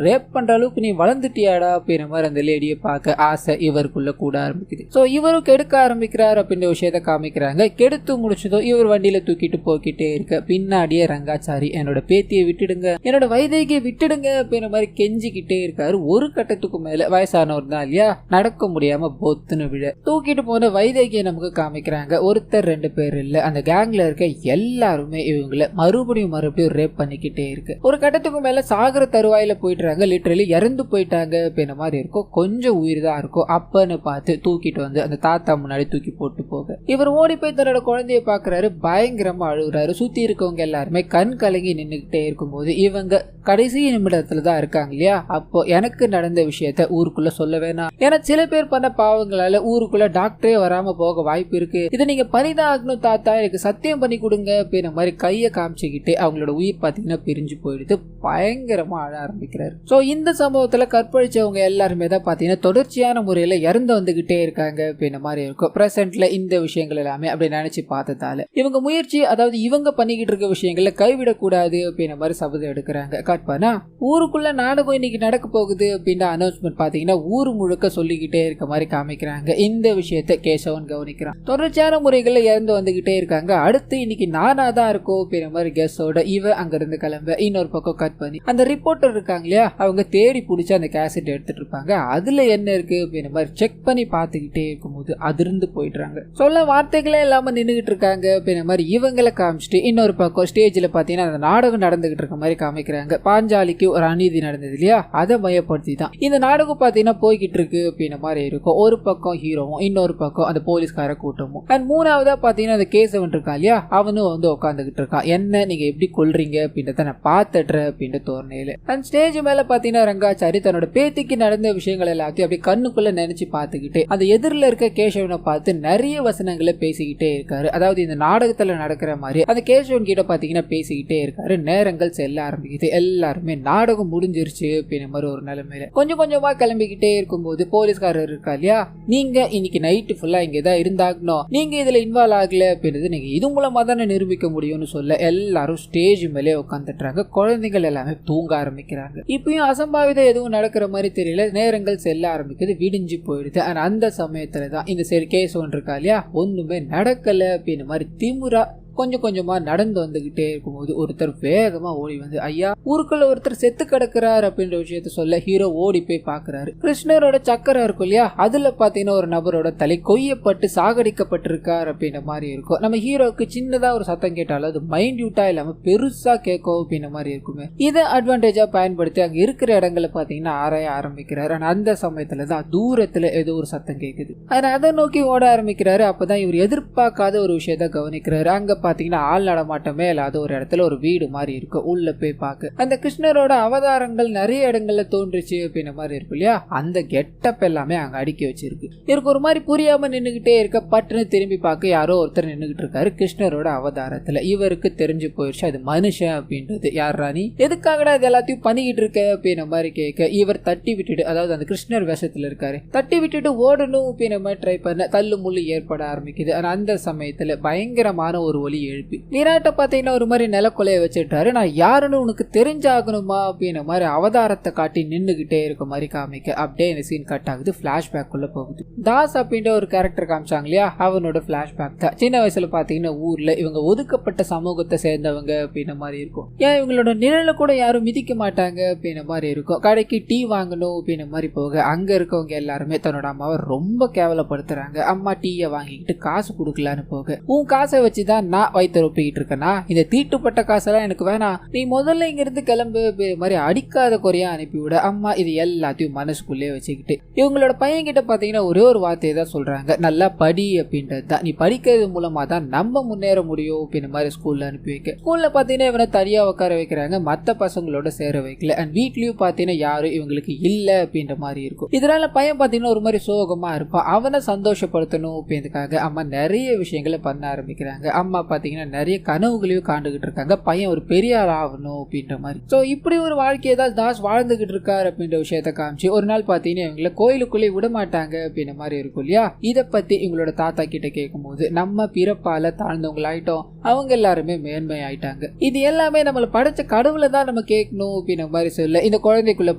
ரேப் பண்ற அளவுக்கு நீ வளர்ந்துட்டியாடா அப்படின்ற மாதிரி அந்த லேடியை பார்க்க ஆசை இவருக்குள்ள கூட ஆரம்பிக்குது. சோ இவரும் கெடுக்க ஆரம்பிக்கிறார் அப்படின்ற விஷயத்த காமிக்கிறாங்க. கெடுத்து முடிச்சதும் இவர் வண்டியில தூக்கிட்டு போய்கிட்டே இருக்க பின்னாடியே ரங்காச்சாரி என்னோட பேத்தியை விட்டுடுங்க, என்னோட வைதேகியை விட்டுடுங்க அப்படின்ற மாதிரி கெஞ்சிக்கிட்டே இருக்காரு. ஒரு கட்டத்துக்கு மேல வயசானவர் தான் இல்லையா, நடக்க முடியாம பொத்துன்னு விழ தூக்கிட்டு போன வைதேகியை நமக்கு காமிக்கிறாங்க. ஒருத்தர் 2 பேர் இல்ல, அந்த கேங்ல இருக்க எல்லாருமே இவங்களை மறுபடியும் ரேப் பண்ணிக்கிட்டே இருக்கு. ஒரு கட்டத்துக்கு மேல சாகர தருவாயில போயிட்டாங்க. லிட்டரலி இறந்து போயிட்டாங்க அப்படின்ற மாதிரி இருக்கும். கொஞ்சம் உயிர் தான் இருக்கும். அப்பன்னு பார்த்து தூக்கிட்டு வந்து அந்த தாத்தா முன்னாடி தூக்கி போட்டு போக இவர் ஓடி போய் தன்னோட குழந்தைய பாக்குறாரு. பயங்கரமா அழுகுறாரு. சுத்தி இருக்கவங்க எல்லாருமே கண் கலங்கி நின்னுகிட்டே இருக்கும்போது இவங்க கடைசி நிமிடத்துல தான் இருக்காங்க இல்லையா. அப்போ எனக்கு நடந்த விஷயத்த ஊருக்குள்ள சொல்ல வேணாம், ஏன்னா சில பேர் பண்ண பாவங்களால ஊருக்குள்ள டாக்டரே வராம போக வாய்ப்பு இருக்கு, இதை நீங்க பண்ணிதான் ஆகணும் தாத்தா, எனக்கு சத்தியம் பண்ணி கொடுங்க அப்படின்ற மாதிரி கையை காமிச்சுக்கிட்டு அவங்களோட உயிர் பாத்தீங்கன்னா பிரிஞ்சு போயிடுது. பயங்கரமா அழ ஆரம்பிக்கிறாரு. சோ இந்த சம்பவத்துல கற்பழிச்சவங்க எல்லாருமே தான் பாத்தீங்கன்னா தொடர்ச்சியான முறையில இறந்து வந்துகிட்டே இருக்காங்க அப்படின்ற மாதிரி இருக்கும். பிரசன்ட்ல இந்த விஷயங்கள் எல்லாமே அப்படி நினைச்சு பார்த்ததால இவங்க முயற்சி, அதாவது இவங்க பண்ணிக்கிட்டு இருக்க விஷயங்கள்ல கைவிடக்கூடாது அப்படின்ற மாதிரி சபதம் எடுக்கிறாங்க. காட்பானா ஊருக்குள்ள நாடகம் இன்னைக்கு நடக்க போகுது அப்படின்ற அனௌன்ஸ்மெண்ட் பாத்தீங்கன்னா ஊர் முழுக்க சொல்லிக்கிட்டே இருக்க மாதிரி காமிக்கிறாங்க. இந்த விஷயத்த கேசவன் கவனிக்கிறான். தொடர்ச்சியான முறைகள்ல இறந்து வந்துகிட்டே இருக்காங்க. அடுத்து இன்னைக்கு நானா தான் இருக்கும் அப்படின்ற மாதிரி கெஸ்ஸோட இவ அங்க இருந்து கிளம்ப இன்னொரு பக்கம் கட் பண்ணி அந்த ரிப்போர்ட்டர் இருக்காங்க இல்லையா, அவங்க தேடி பிடிச்சி அந்த கேசட் எடுத்துட்டு இருப்பாங்க. அதுல என்ன இருக்கு அப்படின்ற மாதிரி செக் பண்ணி பார்த்துக்கிட்டே இருக்கும்போது அதிர்ந்து போயிடுறாங்க. சொல்ல வார்த்தைகளே இல்லாம நின்றுகிட்டு இருக்காங்க அப்படின்ற மாதிரி இவங்களை காமிச்சிட்டு இன்னொரு பக்கம் ஸ்டேஜ்ல பாத்தீங்கன்னா அந்த நாடகம் நடந்துகிட்டு இருக்க மாதிரி காமிக்கிறாங்க. பாஞ்சாலிக்கு ஒரு அநீதி நடந்தது இல்லையா, அதை மையப்படுத்தி தான் இந்த நாடகம் பாத்தீங்கன்னா போய்கிட்டு இருக்கு அப்படின்ற மாதிரி இருக்கும். ஒரு பக்கம் ஹீரோவும் இன்னொரு பக்கம் அந்த போலீஸ்கார கூட்டமும் அண்ட் மூணாவதா பாத்தீங்கன்னா அந்த கேசவன் இருக்கான் இல்லையா, அவனும் வந்து உட்காந்துகிட்டு இருக்கான். என்ன நீங்க எப்படி கொல்றீங்க அப்படின்றத நான் பாத்துடுறேன் அப்படின்ற தோரணையில அண்ட் ஸ்டேஜ் மேல பாத்தீங்கன்னா ரங்காச்சாரி தன்னோட பேத்திக்கு நடந்த விஷயங்கள் எல்லாத்தையும் அப்படி கண்ணுக்குள்ள நினைச்சு பாத்துக்கிட்டு அந்த எதிரில இருக்க கேசவனை பார்த்து நிறைய வசனங்களை பேசிக்கிட்டே இருக்காரு. அதாவது இந்த நாடகத்துல நடக்கிற மாதிரி அந்த கேசவன் கிட்ட பாத்தீங்கன்னா பேசிக்கிட்டே இருக்காரு. நேரங்கள் செல்ல ஆரம்பிக்குது. எல்லாருமே நாடகம் முடிஞ்சிருச்சு அப்படின்ற மாதிரி ஒரு நிலைமையில கொஞ்சம் கொஞ்சமா கிளம்பிக்கிட்டே இருக்கும்போது போலீஸ்காரர் இருக்கா இல்லையா, நீங்க இன்னைக்கு நைட்டு ஃபுல்லா இங்கதான் இருந்தாகணும், நீங்க இதுல இன்வால்வ் ஆகல அப்படின்றது நீங்க இது மூலமா தானே நிரூபிக்க முடியும்னு சொல்ல எல்லாரும் ஸ்டேஜ் மேலே உட்காந்துட்டுறாங்க. குழந்தைகள் எல்லாமே தூங்க ஆரம்பிக்கிறாங்க. இப்பயும் அசம்பாவிதம் எதுவும் நடக்கிற மாதிரி தெரியல. நேரங்கள் செல்ல ஆரம்பிக்குது. விடிஞ்சு போயிடுது. அந்த சமயத்துலதான் இந்த சரி கேசவன் இருக்கா இல்லையா, ஒண்ணுமே நடக்கல அப்படின்னு மாதிரி திமுறா கொஞ்சம் கொஞ்சமா நடந்து வந்துகிட்டே இருக்கும்போது ஒருத்தர் வேகமா ஓடி வந்து ஐயா ஊருக்குள்ள ஒருத்தர் செத்து கிடக்குறாரு அப்படின்ற விஷயத்த சொல்ல ஹீரோ ஓடி போய் பாக்குறாரு. கிருஷ்ணரோட சக்கரம் இருக்கும் இல்லையா, அதுல பாத்தீங்கன்னா ஒரு நபரோட தலை கொய்யப்பட்டு சாகடிக்கப்பட்டிருக்காரு அப்படின்ற மாதிரி இருக்கும். நம்ம ஹீரோக்கு சின்னதா ஒரு சத்தம் கேட்டாலும் அது மைன்யூட்டா இல்லாம பெருசா கேட்கும் அப்படின்ற மாதிரி இருக்குமே. இதை அட்வான்டேஜா பயன்படுத்தி அங்க இருக்கிற இடங்களை பாத்தீங்கன்னா ஆராய ஆரம்பிக்கிறாரு. ஆனா அந்த சமயத்துலதான் தூரத்துல ஏதோ ஒரு சத்தம் கேக்குது. ஆனா அதை நோக்கி ஓட ஆரம்பிக்கிறாரு. அப்பதான் இவர் எதிர்பார்க்காத ஒரு விஷயத்த கவனிக்கிறாரு. அங்க பாத்தீங்கன்னா ஆள் நடமாட்டமே இல்லாத ஒரு இடத்துல ஒரு வீடு மாதிரி இருக்கு. உள்ள போய் பார்க்க அந்த கிருஷ்ணரோட அவதாரங்கள் நிறைய இடங்கள்ல தோன்றுச்சு அப்படின்ற மாதிரி இருக்கு இல்லையா, அந்த கெட்டப் எல்லாமே அங்க அடுக்கி வச்சிருக்கு. இவருக்கு ஒரு மாதிரி புரியாம நின்னுகிட்டே இருக்க பட்டுன்னு திரும்பி பார்க்க யாரோ ஒருத்தர் நின்னுகிட்டு இருக்காரு கிருஷ்ணரோட அவதாரத்துல. இவருக்கு தெரிஞ்சு போயிடுச்சு அது மனுஷன் அப்படின்றது. யார் ராணி, எதுக்காகடா இது எல்லாத்தையும் பண்ணிக்கிட்டு இருக்க அப்படின்ற மாதிரி கேட்க இவர் தட்டி விட்டுட்டு, அதாவது அந்த கிருஷ்ணர் வேஷத்துல இருக்காரு, தட்டி விட்டுட்டு ஓடணும் அப்படின்ற மாதிரி ட்ரை பண்ண தள்ளு முள்ளு ஏற்பட ஆரம்பிக்குது. ஆனா அந்த சமயத்துல பயங்கரமான ஒரு ஒலி எழுப்பி விராட்ட பாத்தீங்கன்னா ஒரு மாதிரி நிலக்கொலைய வச்சுட்டாரு. நான் யாருன்னு உனக்கு தெரிஞ்சாகணுமா அப்படின்ற மாதிரி அவதாரத்தை காட்டி நின்னுகிட்டே இருக்க மாதிரி காமிக்க அப்படியே இந்த சீன் கட் ஆகுது. பிளாஷ்பேக் உள்ள போகுது. தாஸ் அப்படின்ற ஒரு கேரக்டர் காமிச்சாங்க இல்லையா, அவனோட பிளாஷ்பேக் தான். சின்ன வயசுல பாத்தீங்கன்னா ஊர்ல இவங்க ஒதுக்கப்பட்ட சமூகத்தை சேர்ந்தவங்க அப்படின்ற மாதிரி இருக்கும். ஏன் இவங்களோட நிழல கூட யாரும் மிதிக்க மாட்டாங்க அப்படின்ற மாதிரி இருக்கும். கடைக்கு டீ வாங்கணும் அப்படின்ற மாதிரி போக அங்க இருக்கவங்க எல்லாருமே தன்னோட அம்மாவை ரொம்ப கேவலப்படுத்துறாங்க. அம்மா டீயை வாங்கிக்கிட்டு காசு கொடுக்கலான்னு போக உன் காசை வச்சுதான் நான் வயிற்று ஒப்பிக்கிட்டு இருக்கேன்னா, இந்த தீட்டுப்பட்ட காசெல்லாம் எனக்கு வேணாம், நீ முதல்ல இங்க இருந்து கிளம்பு மாதிரி அடிக்காத குறையா அனுப்பிவிட அம்மா இது எல்லாத்தையும் மனசுக்குள்ளே வச்சுக்கிட்டு இவங்களோட பையன் கிட்ட பாத்தீங்கன்னா ஒரே ஒரு வார்த்தையை தான் சொல்றாங்க, நல்லா படி அப்படின்றது தான். நீ படிக்கிறது மூலமா தான் நம்ம முன்னேற முடியும் அப்படின்ற மாதிரி ஸ்கூல்ல அனுப்பி வைக்க ஸ்கூல்ல பாத்தீங்கன்னா இவனை தனியா உட்கார வைக்கிறாங்க. மத்த பசங்களோட சேர வைக்கல. அண்ட் வீட்லயும் பாத்தீங்கன்னா யாரும் இவங்களுக்கு இல்ல அப்படின்ற மாதிரி இருக்கும். இதனால பையன் பாத்தீங்கன்னா ஒரு மாதிரி சோகமா இருப்பான். அவனை சந்தோஷப்படுத்தணும் அப்படின்றதுக்காக அம்மா நிறைய விஷயங்களை பண்ண ஆரம்பிக்கிறாங்க. அம்மா பாத்தீங்கன்னா நிறைய கனவுகளையும் காண்டுகிட்டு இருக்காங்க. பையன் ஒரு பெரிய ஆள் ஆகணும் அப்படின்ற மாதிரி. சோ இப்படி ஒரு வாழ்க்கையை தான் தாஸ் வாழ்ந்துகிட்டு இருக்காரு அப்படின்ற விஷயத்த காமிச்சு ஒரு நாள் பாத்தீங்கன்னா இவங்களை கோயிலுக்குள்ளே விட மாட்டாங்க அப்படின்ற மாதிரி இருக்கும் இல்லையா. இதை பத்தி இவங்களோட தாத்தா கிட்ட கேட்கும் போது நம்ம பிறப்பால தாழ்ந்தவங்களாயிட்டோம், அவங்க எல்லாருமே மேன்மை ஆயிட்டாங்க, இது எல்லாமே நம்மள படைச்ச கடவுளை தான் நம்ம கேட்கணும் அப்படின்ற மாதிரி சொல்ல இந்த குழந்தைக்குள்ள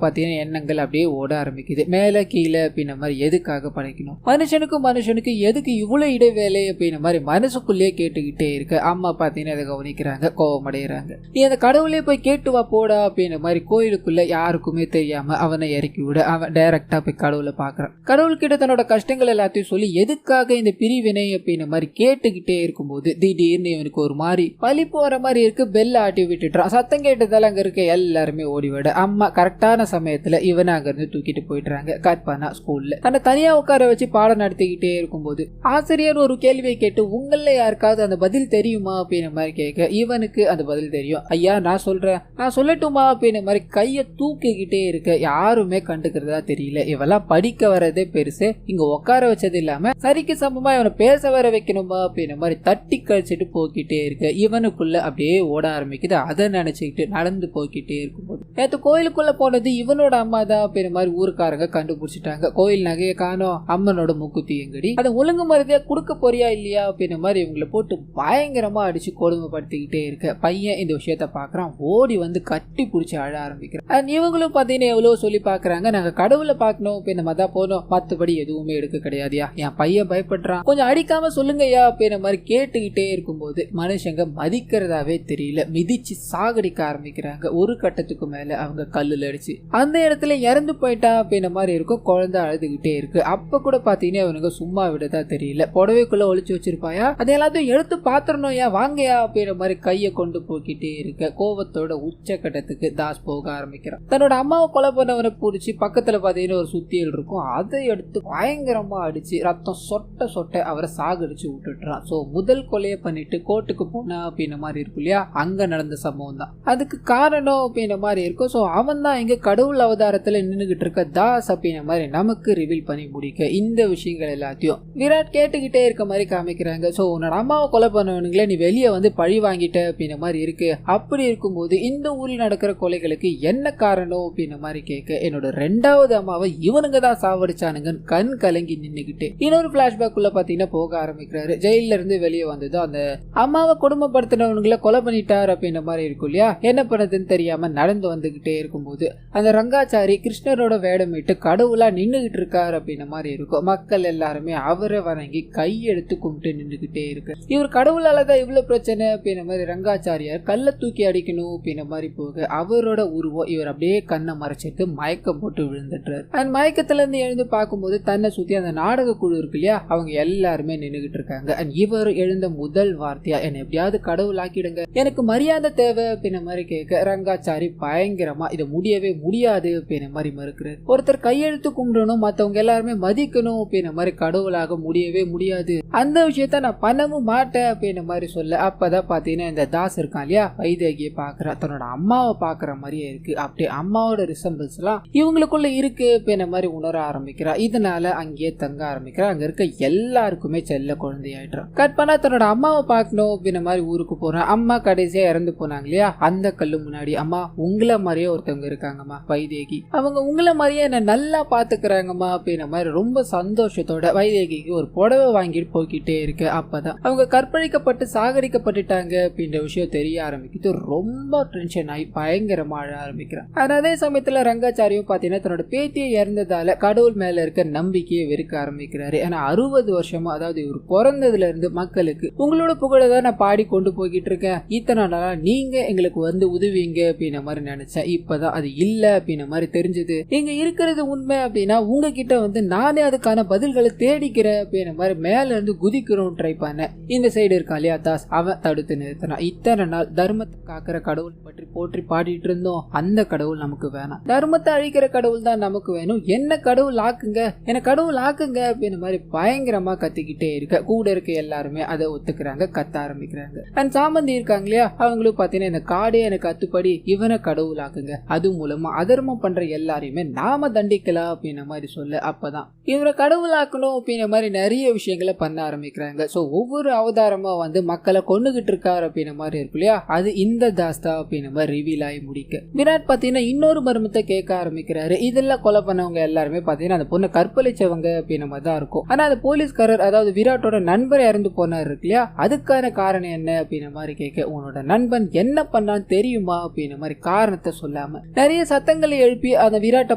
பாத்தீங்கன்னா எண்ணங்கள் அப்படியே ஓட ஆரம்பிக்குது. மேல கீழே அப்படின்ற மாதிரி எதுக்காக படைக்கணும், மனுஷனுக்கு எதுக்கு இவ்வளவு இடைவேளை அப்படின்ற மாதிரி மனசுக்குள்ளேயே கேட்டுக்கிட்டே இருக்கு. அம்மா பாத்தீங்கன்னா அதை கவனிக்கிறாங்க, கோபம் அடைகிறாங்க. நீ அந்த கடவுளே போய் கேட்டு வா போடா அப்படின்ற மாதிரி கோயிலுக்குள்ள யாருக்குமே தெரியாம அவனை இறக்கி விட அவன் டைரக்டா போய் கடவுளை பாக்குறான். கடவுள்கிட்ட தன்னோட கஷ்டங்கள் எல்லாத்தையும் சொல்லி எதுக்காக இந்த பிரிவினை அப்படின்ற மாதிரி கேட்டுக்கிட்டே இருக்கும்போது திடீர்னு இவனுக்கு ஒரு மாதிரி பழி போற மாதிரி இருக்கு. பெல்ல ஆட்டி விட்டுட்டான். சத்தம் கேட்டதால அங்க இருக்க எல்லாருமே ஓடிவிட அம்மா கரெக்டான சமயத்துல இவனை அங்க இருந்து தூக்கிட்டு போயிடுறாங்க. கட் பண்ணா ஸ்கூல்ல தன்னை தனியா உட்கார வச்சு பாடம் நடத்திக்கிட்டே இருக்கும்போது ஆசிரியர் ஒரு கேள்வியை கேட்டு உங்கள யாருக்காவது அந்த பதில் தெரியுமா அப்படின்ற மாதிரி கேட்க இவனுக்கு அந்த பதில் தெரியும். ஐயா நான் சொல்றேன், நான் சொல்லட்டுமா அப்படின்ற மாதிரி கைய தூக்கிக்கிட்டே இருக்க யாருமே கண்டுக்கிறதா தெரியல. இவெல்லாம் படிக்க வரதே பெருசு, இங்க உட்கார வச்சது இல்லாம சரிக்கு சமமா இவனை பேச வர வைக்கணுமா அப்படின்ற மாதிரி தட்டி கழிச்சிட்டு போக்கிட்டே இருக்கு. இவனுக்குள்ள அப்படியே ஓட ஆரம்பிக்குது. அதை நினைச்சுக்கிட்டு நடந்து போய்கிட்டே இருக்கும்போது நேற்று கோயிலுக்குள்ள போனது இவனோட அம்மா தான் அப்படின்ற மாதிரி ஊருக்காரங்க கண்டுபிடிச்சிட்டாங்க. கோயில் நகையை காணோம், அம்மனோட மூக்குத்தி எங்கடி, அதை ஒழுங்கு மருதியா கொடுக்க போறியா இல்லையா அப்படின்ற மாதிரி இவங்களை போட்டு பயங்கரமா அடிச்சு கொடுமைப்படுத்திக்கிட்டே இருக்க பையன் இந்த விஷயத்த பாக்குறான். ஓடி வந்து கட்டி பிடிச்சி அழ ஆரம்பிக்கிறான். இவங்களும் பாத்தீங்கன்னா எவ்வளவு சொல்லி பாக்குறாங்க, நாங்க கடவுளை பார்க்கணும் அப்படின்ற மாதிரி தான் போனோம், மத்தபடி எதுவுமே எடுக்க கிடையாதுயா, என் பையன் பயப்படுறான், கொஞ்சம் அடிக்காம சொல்லுங்கய்யா அப்படின்ற மாதிரி கேட்டுக்கிட்டே இருக்கும்போது மனுஷங்க மதிக்கிறதாவே தெரியல, மிதிச்சு சாகடிக்க ஆரம்பிக்கிறாங்க. ஒரு கட்டத்துக்கு மேல அவங்க கல்லுல அடிச்சு அந்த இடத்துல இறந்து போயிட்டா அப்படின்ற மாதிரி இருக்கும். குழந்தை அழுதுகிட்டே இருக்கு. அப்ப கூட பாத்தீங்கன்னா இவனுக்கு சும்மா விடதா தெரியல, புடவைக்குள்ள ஒளிச்சு வச்சிருப்பாயா, அதை எல்லாத்தையும் எடுத்து பாத்திரணும்யா, வாங்கயா அப்படின்ற மாதிரி கையை கொண்டு போக்கிட்டே இருக்க கோவத்தோட உச்சக்கட்டத்துக்கு தாஸ் போக ஆரம்பிக்கிறான். தன்னோட அம்மாவை கொலை பண்ணவனை பிடிச்சி பக்கத்துல பாத்தீங்கன்னா ஒரு சுத்தியல் இருக்கும், அதை எடுத்து பயங்கரமா அடிச்சு ரத்தம் சொட்ட சொட்ட அவரை சாகடிச்சு விட்டுட்டுறான். சோ முதல் கொலையை பண்ணிட்டு கோர்ட்டுக்கு போனா அப்படின்ற மாதிரி இருக்கும் இல்லையா, அங்க நடந்த சம்பவம் தான் அதுக்கு காரணம் அப்படின்ற மாதிரி இருக்கும். சோ அவன் தான் இங்க கடவுள் அவதாரத்துல நின்னுகிட்டு இருக்க தாஸ் அப்படின்ற மாதிரி நமக்கு ரிவீல் பண்ணி முடிக்க இந்த விஷயங்கள் எல்லாத்தையும் விராட் கேட்டுக்கிட்டே இருக்க மாதிரி காமிக்கிறாங்க. சோ உன்னோட அம்மாவை கொலை பண்ணவனுங்களே நீ வெளியே வந்து பழி வாங்கிட்ட அப்படின்ற மாதிரி இருக்கு. அப்படி இருக்கும்போது இந்த ஊரில் நடக்கிற கொலைகளுக்கு என்ன காரணம் அப்படின்ற மாதிரி கேட்க என்னோட ரெண்டாவது அம்மாவை இவனுங்க தான் சாவடிச்சானுங்க கண் கலங்கி நின்னுகிட்டு இன்னொரு பிளாஷ்பேக் உள்ள பாத்தீங்கன்னா போக ஆரம்பிக்கிறாரு. ஜெயில இருந்து வெளியே வந்ததும் அந்த அம்மாவை கொடுமைப்படுத்தினவனுங்களை கொலை பண்ணிட்டார் அப்படின்ற மாதிரி இருக்கும் இல்லையா. என்ன பண்ணதுன்னு தெரியாம நடந்து வந்துகிட்டே இருக்கும்போது அந்த ரங்காச்சாரி கிருஷ்ணரோட வேடமிட்டு கடவுளா நின்னுகிட்டு இருக்காரு அப்படின்ற மாதிரி இருக்கும். மக்கள் எல்லாருமே அவரை வணங்கி கையெடுத்து கும்பிட்டு நின்றுகிட்டே இருக்கு. இவர் கடவுளாலதான் இவ்வளவு பிரச்சனை அப்படின்ற மாதிரி ரங்காச்சாரியார் கல்ல தூக்கி அடிக்கணும் அப்படின்ற மாதிரி போக அவரோட உருவம் இவர் அப்படியே கண்ணை மறைச்சிட்டு மயக்கம் போட்டு விழுந்துட்டாரு. அந்த மயக்கத்துல இருந்து எழுந்து பார்க்கும்போது தன்னை சுத்தி அந்த நாடக குழு இருக்கு இல்லையா, அவங்க எல்லாருமே நின்னுகிட்டு இருக்காங்க. இவர் எழுந்த முதல் வார்த்தையா என்ன எப்படியாவது கடவுள் ஆக்கிடுங்க, எனக்கு மரியாதை தேவை அப்படின்ற மாதிரி கேட்க ரங்காச்சாரி பயங்கரமா இதை முடியவே முடியாது அப்படின்ற மாதிரி மறுக்கிறார். ஒருத்தர் கையெழுத்து கும்பிடணும், மத்தவங்க எல்லாருமே மதிக்கணும் அப்படின்ற மாதிரி கடவுளாக முடியவே முடியாது, அந்த விஷயத்த நான் பண்ணவும் மாட்டேன் அப்படின்ற மாதிரி சொல்ல அப்பதான் பாத்தீங்கன்னா இந்த தாஸ் இருக்கான் இல்லையா, வைதேகியை பாக்குறா, தன்னோட அம்மாவை பாக்குற மாதிரியே இருக்கு. அப்படியே அம்மாவோட ரிசம்பிள்ஸ் எல்லாம் இவங்களுக்குள்ள இருக்கு அப்படின்ற மாதிரி உணர ஆரம்பிக்கிறா. இதனால அங்கேயே தங்க ஆரம்பிக்கிறா. அங்க இருக்க எல்லாருக்குமே செல்ல குழந்தையாயிடுறான். கட் பண்ணா தன்னோட அம்மாவை பார்க்கணும் அப்படின்ற மாதிரி ஊருக்கு போறான். அம்மா கடைசியா இறந்து போனாங்க இல்லையா, அந்த கல்லு முன்னாடி அம்மா உங்களை மாதிரியே ஒருத்தவங்க இருக்காங்கம்மா வைதேகி, அவங்க உங்களை மாதிரியே என்ன நல்லா பாத்துக்கிறாங்கம்மா அப்படின்ற மாதிரி ரொம்ப சந்தோஷத்தோட வைதேகிக்கு ஒரு புடவை வாங்கிட்டு போய்கிட்டே இருக்கு. அப்பதான் அவங்க கற்பழிக்கப்பட்டு சாகடிக்கப்பட்டுட்டாங்க அப்படின்ற விஷயம் தெரிய ஆரம்பிக்குது. ரொம்ப டென்ஷன் ஆகி பயங்கரமா அழ ஆரம்பிக்கிறான். அதே சமயத்துல ரங்காச்சாரியும் பாத்தீங்கன்னா தன்னோட பேத்தியை இறந்ததால கடவுள் மேல இருக்க நம்பிக்கையை வெறுக்க ஆரம்பிக்கிறாரு. ஏன்னா 60 வருஷமா, அதாவது இவர் பிறந்ததுல இருந்து மக்களுக்கு உங்களோட புகழதான் நான் பாடி கொண்டு போய்கிட்டு இருக்கேன், இத்தனை நாளா நீங்க எங்களுக்கு வந்து உதவிங்க அப்படின்ற மாதிரி நினைச்சேன், இப்பதான் அது இல்ல அப்படின்ற மாதிரி தெரிஞ்சது, இங்க இருக்கிறது உண்மை அப்படின்னா உங்ககிட்ட வந்து நானே அதுக்கான பதில்களை தேடிக்கிறேன் அப்படின்ற மாதிரி மேல இருந்து குதிக்கிறோம் ட்ரை பண்ண இந்த சைடு இருக்கா இல்லையா தாஸ், அவன் தடுத்து நிறுத்தினான். இத்தனை நாள் தர்மத்தை காக்கிற கடவுள் பற்றி போற்றி பாடிட்டு இருந்தோம், அந்த கடவுள் நமக்கு வேணாம், தர்மத்தை அழிக்கிற கடவுள் தான் நமக்கு வேணும், என்ன கடவுள் ஆக்குங்க, என்ன கடவுள் ஆக்குங்க அப்படின்ற மாதிரி பயங்கரமா கத்திக்கிட்டே இருக்க கூட இருக்க எல்லாருமே அதை ஒத்துக்கிறாங்க, கத்த ஆரம்பிக்கிறாங்க. அண்ட் சாமந்தி இருக்காங்க இல்லையா, அவங்களும் பாத்தீங்கன்னா இந்த காடே எனக்கு அத்துப்படி இவனை கடவுள் ஆக்குங்க, அது மூலமா அதர்மம் பண்ற எல்லாரையுமே நாம தண்டிக்கலாம் அப்படின்ற மாதிரி சொல்ல அப்பதான் இவரை கடவுள் ஆக்கணும் அப்படின்ற மாதிரி நிறைய விஷயங்களை பண்ண ஆரம்பிக்கிறாங்க. சோ ஒவ்வொரு அவதாரமா வந்து மக்களை கொண்டுகிட்டு இருக்காரு அப்படின்ற மாதிரி இருக்கு இல்லையா, அது இந்த தாஸ் தான் அப்படின்ற மாதிரி ரிவீல் ஆகி முடிக்க விராட் பாத்தீங்கன்னா இன்னொரு மர்மத்தை கேட்க ஆரம்பிக்கிறாரு. இதெல்லாம் கொலை பண்ணவங்க எல்லாருமே பாத்தீங்கன்னா அந்த பொண்ணு கற்பழிச்சவங்க அப்படின்ற மாதிரி தான் இருக்கும். ஆனா அந்த போலீஸ்காரர் அதாவது விராட்டோட நண்பர் இறந்து போனாரு இருக்கு இல்லையா, அதுக்கான காரணம் என்ன அப்படின்ற மாதிரி கேட்க உன்னோட நண்பன் என்ன பண்ணான்னு தெரியுமா அப்படின்ற மாதிரி காரணத்தை சொல்லாம நிறைய சத்தங்களை எழுப்பி அந்த விராட்டை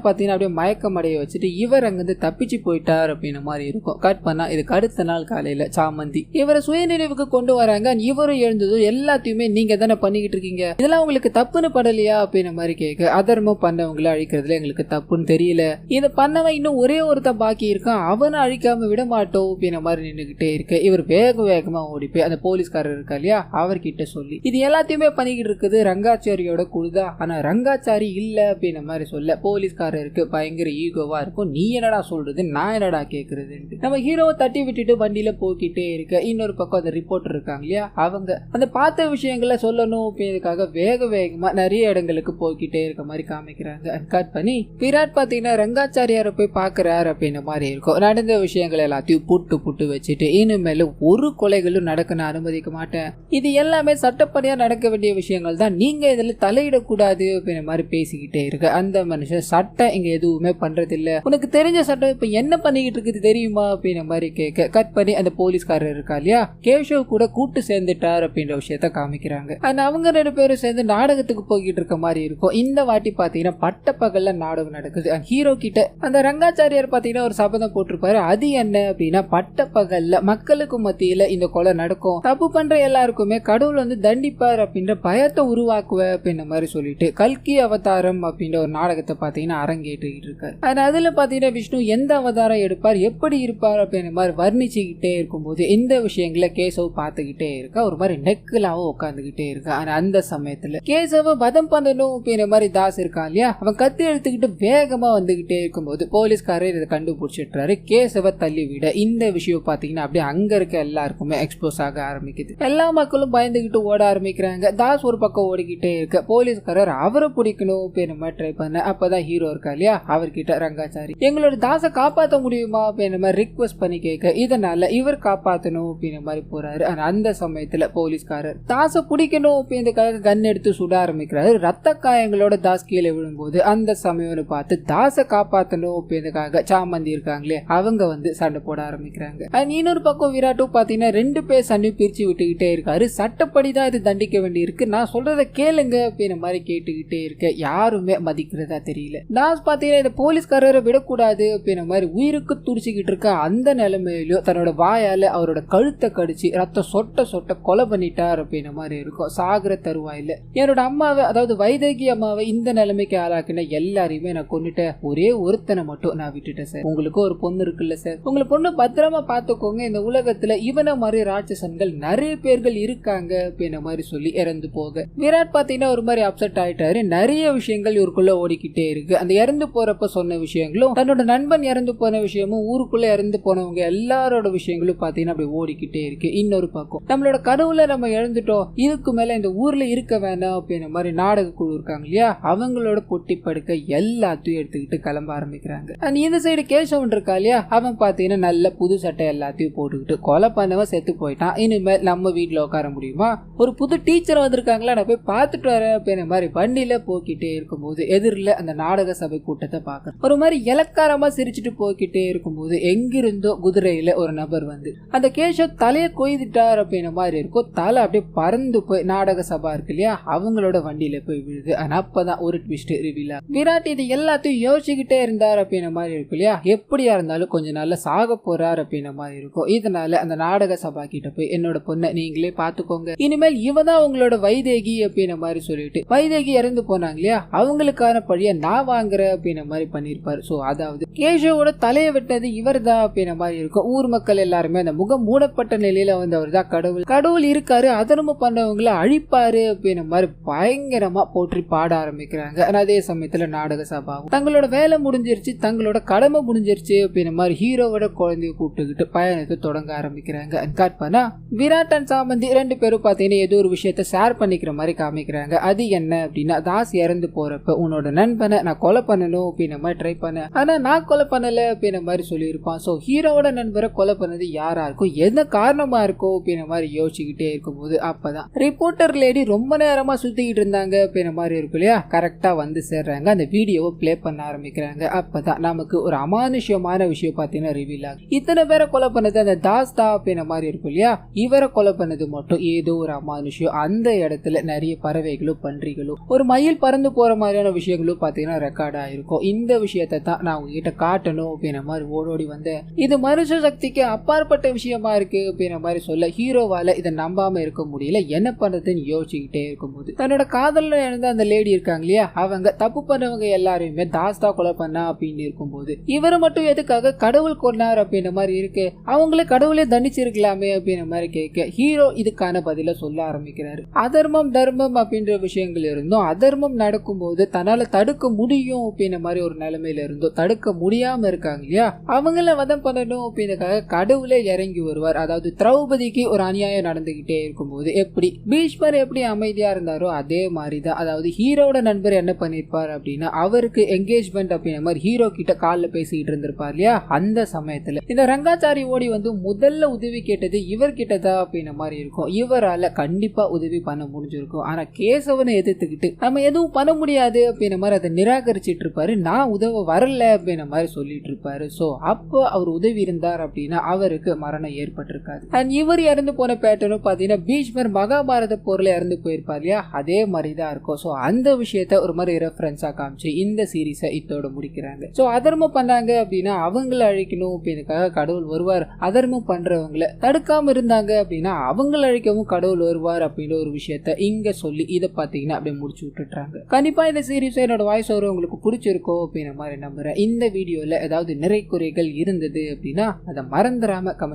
பாத்தீங்கன்னா அப்படியே மயக்கம் அடைய வச்சுட்டு இவர் அங்கிருந்து தப்பிச்சு போயிட்டார் அப்படின்ற மாதிரி இருக்கும். கட் பண்ணா இதுக்கு அடுத்த நாள் காலையில சாமந்தி இவரை சுயநினைவுக்கு கொண்டு வராங்க. இவரும் எழுந்ததும் எல்லாத்தையுமே நீங்க தானே பண்ணிக்கிட்டு இருக்கீங்க, இதெல்லாம் உங்களுக்கு தப்புன்னு படலையா அப்படின்ற மாதிரி கேட்க அதர்மம் பண்ணவங்களை அழிக்கிறதுல எங்களுக்கு தப்புன்னு தெரியல, இதை பண்ணவன் இன்னும் ஒரே ஒருத்தன் பாக்கி இருக்கான், அவனை அழிக்காம விட மாட்டோம் அப்படின்ற மாதிரி நின்றுகிட்டே இருக்கு. இவர் வேகமா ஓடி போய் அந்த போலீஸ்காரர் இருக்கா இல்லையா அவர்கிட்ட சொல்லி இது எல்லாத்தையுமே பண்ணிக்கிட்டு இருக்குது ரங்காச்சாரியோட குழுதான், ஆனா ரங்காச்சாரி இல்ல அப்படின்ற மாதிரி சொல்ல போலீஸ்காரருக்கு பயங்கர ஈகோவா இருக்கும். நீ என்னடா சொல்றது, நான் என்னடா கேக்குறது. நம்ம ஹீரோவை தட்டி விட்டுட்டு வண்டியில போக்கிட்டே இருக்க இன்னொரு பக்கம் அந்த ரிப்போர்ட்டர் இருக்காங்க இல்லையா, அவங்க அந்த பார்த்த விஷயங்களை சொல்லணும் அப்படின்றதுக்காக வேகமா நிறைய இடங்களுக்கு போய்கிட்டே இருக்க மாதிரி காமிக்கிறாங்க. கட் பண்ணி விராட் பாத்தீங்கன்னா ரங்காச்சாரியாரை போய் பாக்குறாரு அப்படின்ற மாதிரி இருக்கும். நடந்த விஷயங்கள் எல்லாத்தையும் புட்டு வச்சுட்டு இனிமேல ஒரு கொலைகளும் நடக்க அனுமதிக்க மாட்டேன், இது எல்லாமே சட்டப்படியா நடக்க வேண்டிய விஷயங்கள் தான், நீங்க இதுல தலையிடக்கூடாது அப்படின்ற மாதிரி பேசிக்கிட்டே இருக்கு. அந்த மனுஷன் சட்டம் இங்க எதுவுமே பண்றது இல்ல, உனக்கு தெரிஞ்ச சட்டம் இப்ப என்ன பண்ணிக்கிட்டு இருக்குது தெரியுமா அப்படின்ற மாதிரி கேட்க கட் பண்ணி அந்த போலீஸ்காரர் இருக்கா இல்லையா கேஷவ் கூட கூட்டு சேர்ந்துட்டார் அப்படின்ற விஷயத்த காமிக்கிறாங்க. அவங்க 2 பேரும் சேர்ந்து நாடகத்துக்கு போய்கிட்டு இருக்க மாதிரி இருக்கும். இந்த வாட்டி பாத்தீங்கன்னா பட்ட பகல்ல நாடகம் நடக்குது. ஹீரோ கிட்ட அந்த ரங்காச்சாரியார் பாத்தீங்கன்னா ஒரு சபதம் போட்டிருப்பாரு. அது என்ன அப்படின்னா பட்ட பகல்ல மக்களுக்கு மத்தியில இந்த கொலை நடக்கும், தப்பு பண்ற எல்லாருக்குமே கடவுள் வந்து தண்டிப்பார் அப்படின்ற பயத்தை உருவாக்குவ அப்படின்ற மாதிரி சொல்லிட்டு கல்கி அவதாரம் அப்படின்ற ஒரு நாடகத்தை பாத்தீங்கன்னா அரங்கேற்றிட்டு இருக்காரு. அதுல பாத்தீங்கன்னா விஷ்ணு எந்த அவதாரம் எடுப்பார், எப்படி இருப்பார் அப்படின்ற மாதிரி வர்ணிச்சுக்கிட்டே இருக்கும்போது இந்த விஷயங்களை கேசவ் பார்த்துக்கிட்டே இருக்கா. ஒரு மாதிரி நெக்கலாவும் உட்காந்துக்கிட்டே இருக்கா. ஆனா அந்த சமயத்துல கேசவ வதம் பண்ணணும் அப்படின்ற மாதிரி தாஸ் இருக்கான் இல்லையா, அவன் கத்தி எடுத்துக்கிட்டு வேகமா வந்துகிட்டே இருக்கும்போது போலீஸ்காரர் இதை கண்டுபிடிச்சிட்டாரு. கேசவ தள்ளி விட இந்த விஷயம் பாத்தீங்கன்னா அப்படியே அங்க இருக்க எல்லாருக்குமே எக்ஸ்போஸ் ஆக ஆரம்பிக்குது. எல்லா மக்களும் பயந்துகிட்டு ஓட ஆரம்பிக்கிறாங்க. தாஸ் ஒரு பக்கம் ஓடிக்கிட்டே இருக்க போலீஸ்காரர் அவரை பிடிக்கணும் அப்படின்ற மாதிரி ட்ரை பண்ண அப்பதான் ஹீரோ இருக்கா இல்லையா அவர்கிட்ட ரங்காச்சாரி எங்களோட தாசை காப்பாற்ற முடியுமா அப்படின்ற மாதிரி ரிக்வெஸ்ட் பண்ணி கேட்க இதனால இவர் காப்பாற்றணும் அப்படின்ற மாதிரி போறாரு. ஆனா அந்த சமயத்துல போலீஸ்காரர் தாசை பிடிக்கணும் அப்படின்றதுக்காக கன் எடுத்து சுட ஆரம்பிக்கிறாரு. ரத்த காயங்களோட தாஸ் கீழே விழும்போது அந்த சமயம்னு பார்த்து தாசை காப்பாற்றணும் அப்படின்றதுக்காக சாமந்தி இருக்காங்களே அவங்க வந்து சண்டை போட ஆரம்பிக்கிறாங்க. இன்னொரு பக்கம் விராட்டும் பாத்தீங்கன்னா 2 பேர் சண்டையும் பிரிச்சு விட்டுக்கிட்டே இருக்காரு. சட்டப்படிதான் இது தண்டிக்க வேண்டி இருக்கு, நான் சொல்றத கேளுங்க அப்படின்ற மாதிரி கேட்டுக்கிட்டே இருக்க யாருமே மதிக்கிறதா தெரியல. தாஸ் பாத்தீங்கன்னா இந்த போலீஸ்காரரை விடக்கூடாது அப்படின்ற மாதிரி உயிருக்கு துடிச்சுக்கிட்டு இருக்க அந்த நிலைமையிலும் தன்னோட வாயால அவரோட கழுத்தை கடிச்சு ரத்தம் சொட்ட கொலை பண்ணிட்டார் அப்படின்ற மாதிரி இருக்கும். சாகர தருவாயில என்னோட அம்மாவை அதாவது வைதேகி அம்மாவை இந்த நிலைமைக்கு ஆளாக்குன எல்லாரையுமே நான் கொண்டுட்டேன், ஒரே ஒருத்தனை மட்டும் நான் விட்டுட்டேன் சார், உங்களுக்கு ஒரு பொண்ணு இருக்குல்ல சார், உங்களை பொண்ணு பத்திரமா பாத்துக்கோங்க, இந்த உலகத்துல இவனை மாதிரி ராட்சசன்கள் நிறைய பேர்கள் இருக்காங்க அப்படின்ற மாதிரி சொல்லி இறந்து போக விராட் பாத்தீங்கன்னா ஒரு மாதிரி அப்செட் ஆயிட்டாரு. நிறைய விஷயங்கள் இவருக்குள்ள ஓடிக்கிட்டே இருக்கு. அந்த இறந்து போறப்ப சொன்ன விஷயங்களும் தன்னோட நண்பன் இறந்து போன விஷயமும் ஊருக்குள்ள இறந்து போனவங்க எல்லாரோட விஷயங்களும் பாத்தீங்கன்னா அப்படி ஓடிக்கிட்டே இருக்கு. இன்னொரு பக்கம் நம்மளோட கடவுளை நம்ம இழந்துட்டோம், இதுக்கு மேல இந்த ஊர்ல இருக்க வேண்டாம் அப்படின்ற மாதிரி நாடக குழு இருக்காங்க இல்லையா அவங்களோட பொட்டி படுக்க எல்லாத்தையும் எடுத்துக்கிட்டு கிளம்ப ஆரம்பிக்கிறாங்க. இந்த சைடு கேசவன் இருக்கா இல்லையா அவன் பாத்தீங்கன்னா நல்ல புது சட்டை எல்லாத்தையும் போட்டுக்கிட்டு கொலை பண்ணவன் செத்து போயிட்டான், இனிமேல் நம்ம வீட்டுல உட்கார முடியுமா, ஒரு புது டீச்சர் வந்திருக்காங்களா நான் போய் பார்த்துட்டு வரேன் அப்படின்ற மாதிரி வண்டியில போக்கிட்டே இருக்கும்போது எதிரில அந்த நாடக சபை கூட்டத்தை பார்க்க ஒரு மாதிரி இலக்காரமா சிரிச்சுட்டு போய்கிட்டே இருக்கும்போது எங்கிருந்தோ குதிரையில ஒரு நபர் வந்து அந்த கேஷவ் தலையை கொய்துட்டார் அப்படின்ற மாதிரி இருக்கும். தலை அப்படியே பறந்து போய் நாடக சபா இருக்கு இல்லையா அவங்களோட வண்டியில போய் விழுது. ஆனா அப்பதான் ஒரு ட்விஸ்ட் ரிவீல் ஆகும். விராட் இது எல்லாத்தையும் யோசிச்சுக்கிட்டே இருந்தார் அப்படின்ற மாதிரி இருக்கும் இல்லையா, எப்படியா இருந்தாலும் கொஞ்ச நாள்ல சாக போறார் அப்படின்ற மாதிரி இருக்கும். இதனால அந்த நாடக சபா கிட்ட போய் என்னோட பொண்ணை நீங்களே பாத்துக்கோங்க, இனிமேல் இவதான் உங்களோட வைதேகி அப்படின்ற மாதிரி சொல்லிட்டு வைதேகி இறந்து போனாங்க இல்லையா அவங்களுக்கான பழிய நான் வாங்குறேன் அப்படின்ற மாதிரி பண்ணிருப்பாரு. சோ அதாவது கேஷவோட தலையை வெட்டது இவர் தான் அப்படின்ற மாதிரி இருக்கும். ஊர் மக்கள் எல்லாருமே அந்த முகம் மூடப்பட்ட நிலையில வந்து அவர் தான் கடவுள் இருக்காரு, அதர்ம பண்ணவங்களை அழிப்பாரு அப்படின்ற மாதிரி பயங்கரமா போற்றி பாட ஆரம்பிக்கிறாங்க. அதே சமயத்துல நாடக சபாவும் தங்களோட வேலை முடிஞ்சிருச்சு, தங்களோட கடமை முடிஞ்சிருச்சு அப்படின்ற மாதிரி ஹீரோவோட குழந்தைய கூப்பிட்டுக்கிட்டு பயணத்தை தொடங்க ஆரம்பிக்கிறாங்க. கட் பண்ணா விராட் அண்ட் சாமந்தி 2 பேரும் பாத்தீங்கன்னா ஏதோ ஒரு விஷயத்த ஷேர் பண்ணிக்கிற மாதிரி காமிக்கிறாங்க. அது என்ன அப்படின்னா தாஸ் இறந்து போறப்ப உன்னோட நண்பனை நான் கொலை பண்ணணும் அப்படின்ற மாதிரி ட்ரை பண்ண, ஆனா நான் கொலை பண்ணல அப்படின்ற மாதிரி சொல்லியிருப்பான். சோ ஹீரோவோட நண்பரை கொலை பண்ணது யாரா இருக்கும், என்ன காரணமா இருக்கும் இருக்கும் அப்படின்ற மாதிரி யோசிச்சுக்கிட்டே இருக்கும்போது அப்பதான் ரிப்போர்ட்டர் லேடி ரொம்ப நேரமா சுத்திக்கிட்டு இருந்தாங்க அப்படின்ற மாதிரி இருக்கும் இல்லையா. கரெக்டா வந்து சேர்றாங்க, அந்த வீடியோவை பிளே பண்ண ஆரம்பிக்கிறாங்க. அப்பதான் நமக்கு ஒரு அமானுஷ்யமான விஷயம் பாத்தீங்கன்னா ரிவீல் ஆகும். இத்தனை பேரை கொலை பண்ணது அந்த தாஸ் தான் அப்படின்ற மாதிரி இருக்கும் இல்லையா. இவரை கொலை பண்ணது மட்டும் ஏதோ ஒரு அமானுஷ்யம். அந்த இடத்துல நிறைய பறவைகளும் பன்றிகளும் ஒரு மயில் பறந்து போற மாதிரியான விஷயங்களும் பாத்தீங்கன்னா ரெக்கார்ட் ஆயிருக்கும். இந்த விஷயத்தை தான் நான் உங்ககிட்ட காட்டணும் அப்படின்ற மாதிரி ஓடோடி வந்தேன். இது மனுஷ சக்திக்கு அப்பாற்பட்ட விஷயமா இருக்கு அப்படின்ற மாதிரி சொல்ல ஹீரோவால இதை நம்பாம இருக்க முடியல. என்ன பண்றதுன்னு யோசிச்சுக்கிட்டே இருக்கும்போது தன்னோட காதல்ல இருந்த அந்த லேடி இருக்காங்க இல்லையா, அவங்க தப்பு பண்ணவங்க எல்லாரையுமே தாஸ் தான் கொலை பண்ணா அப்படின்னு இருக்கும்போது இவரை மட்டும் எதுக்காக கடவுள் கொண்டார் அப்படின்ற மாதிரி இருக்கு, அவங்களே கடவுளே தண்டிச்சிருக்கலாமே அப்படின்ற மாதிரி கேட்க ஹீரோ இதுக்கான பதில சொல்ல ஆரம்பிக்கிறாரு. அதர்மம் தர்மம் அப்படின்ற விஷயங்கள் இருந்தும் அதர்மம் நடக்கும்போது தன்னால தடுக்க முடியும் அப்படின்ற மாதிரி ஒரு நிலைமையில இருந்தும் தடுக்க முடியாம இருக்காங்க இல்லையா, அவங்கள வதம் பண்ணணும் அப்படின்றதுக்காக கடவுளே இறங்கி வருவார். அதாவது திரௌபதிக்கு ஒரு அநியாயம் நடந்துகிட்டே இருக்கும்போது எப்படி பீஷ்மர் எப்படி அமைதியா இருந்தாரோ அதே மாதிரிதான், அதாவது ஹீரோட நண்பர் என்ன பண்ணிருப்பார் அப்படின்னா அவருக்கு என்கேஜ்மெண்ட் அப்படின்ற மாதிரி ஹீரோ கிட்ட கால்ல பேசிக்கிட்டு இருந்திருப்பார் இல்லையா. அந்த சமயத்துல இந்த ரங்காச்சாரி ஓடி வந்து முதல்ல உதவி கேட்டது இவர்கிட்ட தான் அப்படின்ற மாதிரி இருக்கும். இவரால கண்டிப்பா உதவி பண்ண முடிஞ்சிருக்கும். ஆனா கேசவனை எதிர்த்துக்கிட்டு நம்ம எதுவும் பண்ண முடியாது அப்படின்ற மாதிரி அதை நிராகரிச்சிட்டு இருப்பாரு. நான் உதவ வரல அப்படின்ற மாதிரி சொல்லிட்டு இருப்பாரு. சோ அப்போ அவர் உதவி இருந்தார் அப்படின்னா அவருக்கு மரணம் ஏற்பட்டிருக்காது. அண்ட் இவர் இறந்து போன பேட்டர்னும் பாத்தீங்கன்னா பீஷ்மர் மகாபாரத போர்ல இறந்து போயிருப்பார் இல்லையா, அதே மாதிரி தான் இருக்கும். சோ அந்த விஷயத்த ஒரு மாதிரி ரெஃபரன்ஸா காமிச்சு இந்த சீரீஸை இதோட முடிக்கிறாங்க. சோ அதர்மம் பண்ணாங்க அப்படின்னா அவங்களை அழிக்கணும் அப்படின்றதுக்காக கடவுள் வருவார், அதர்மம் பண்றவங்களை தடுக்காம இருந்தாங்க அப்படின்னா அவங்களை அழிக்கவும் கடவுள் வருவார் அப்படின்ற ஒரு விஷயத்த இங்க சொல்லி இதை பாத்தீங்கன்னா அப்படியே முடிச்சு விட்டுட்டாங்க. கண்டிப்பா இந்த சீரீஸ் என்னோட வாய்ஸ் ஓவர் உங்களுக்கு பிடிச்சிருக்கோம் அப்படின்ற மாதிரி நம்புறேன். இந்த வீடியோல ஏதாவது நிறை குறைகள் இருந்தது அப்படின்னா அதை மறந்துடாம கமெண்ட்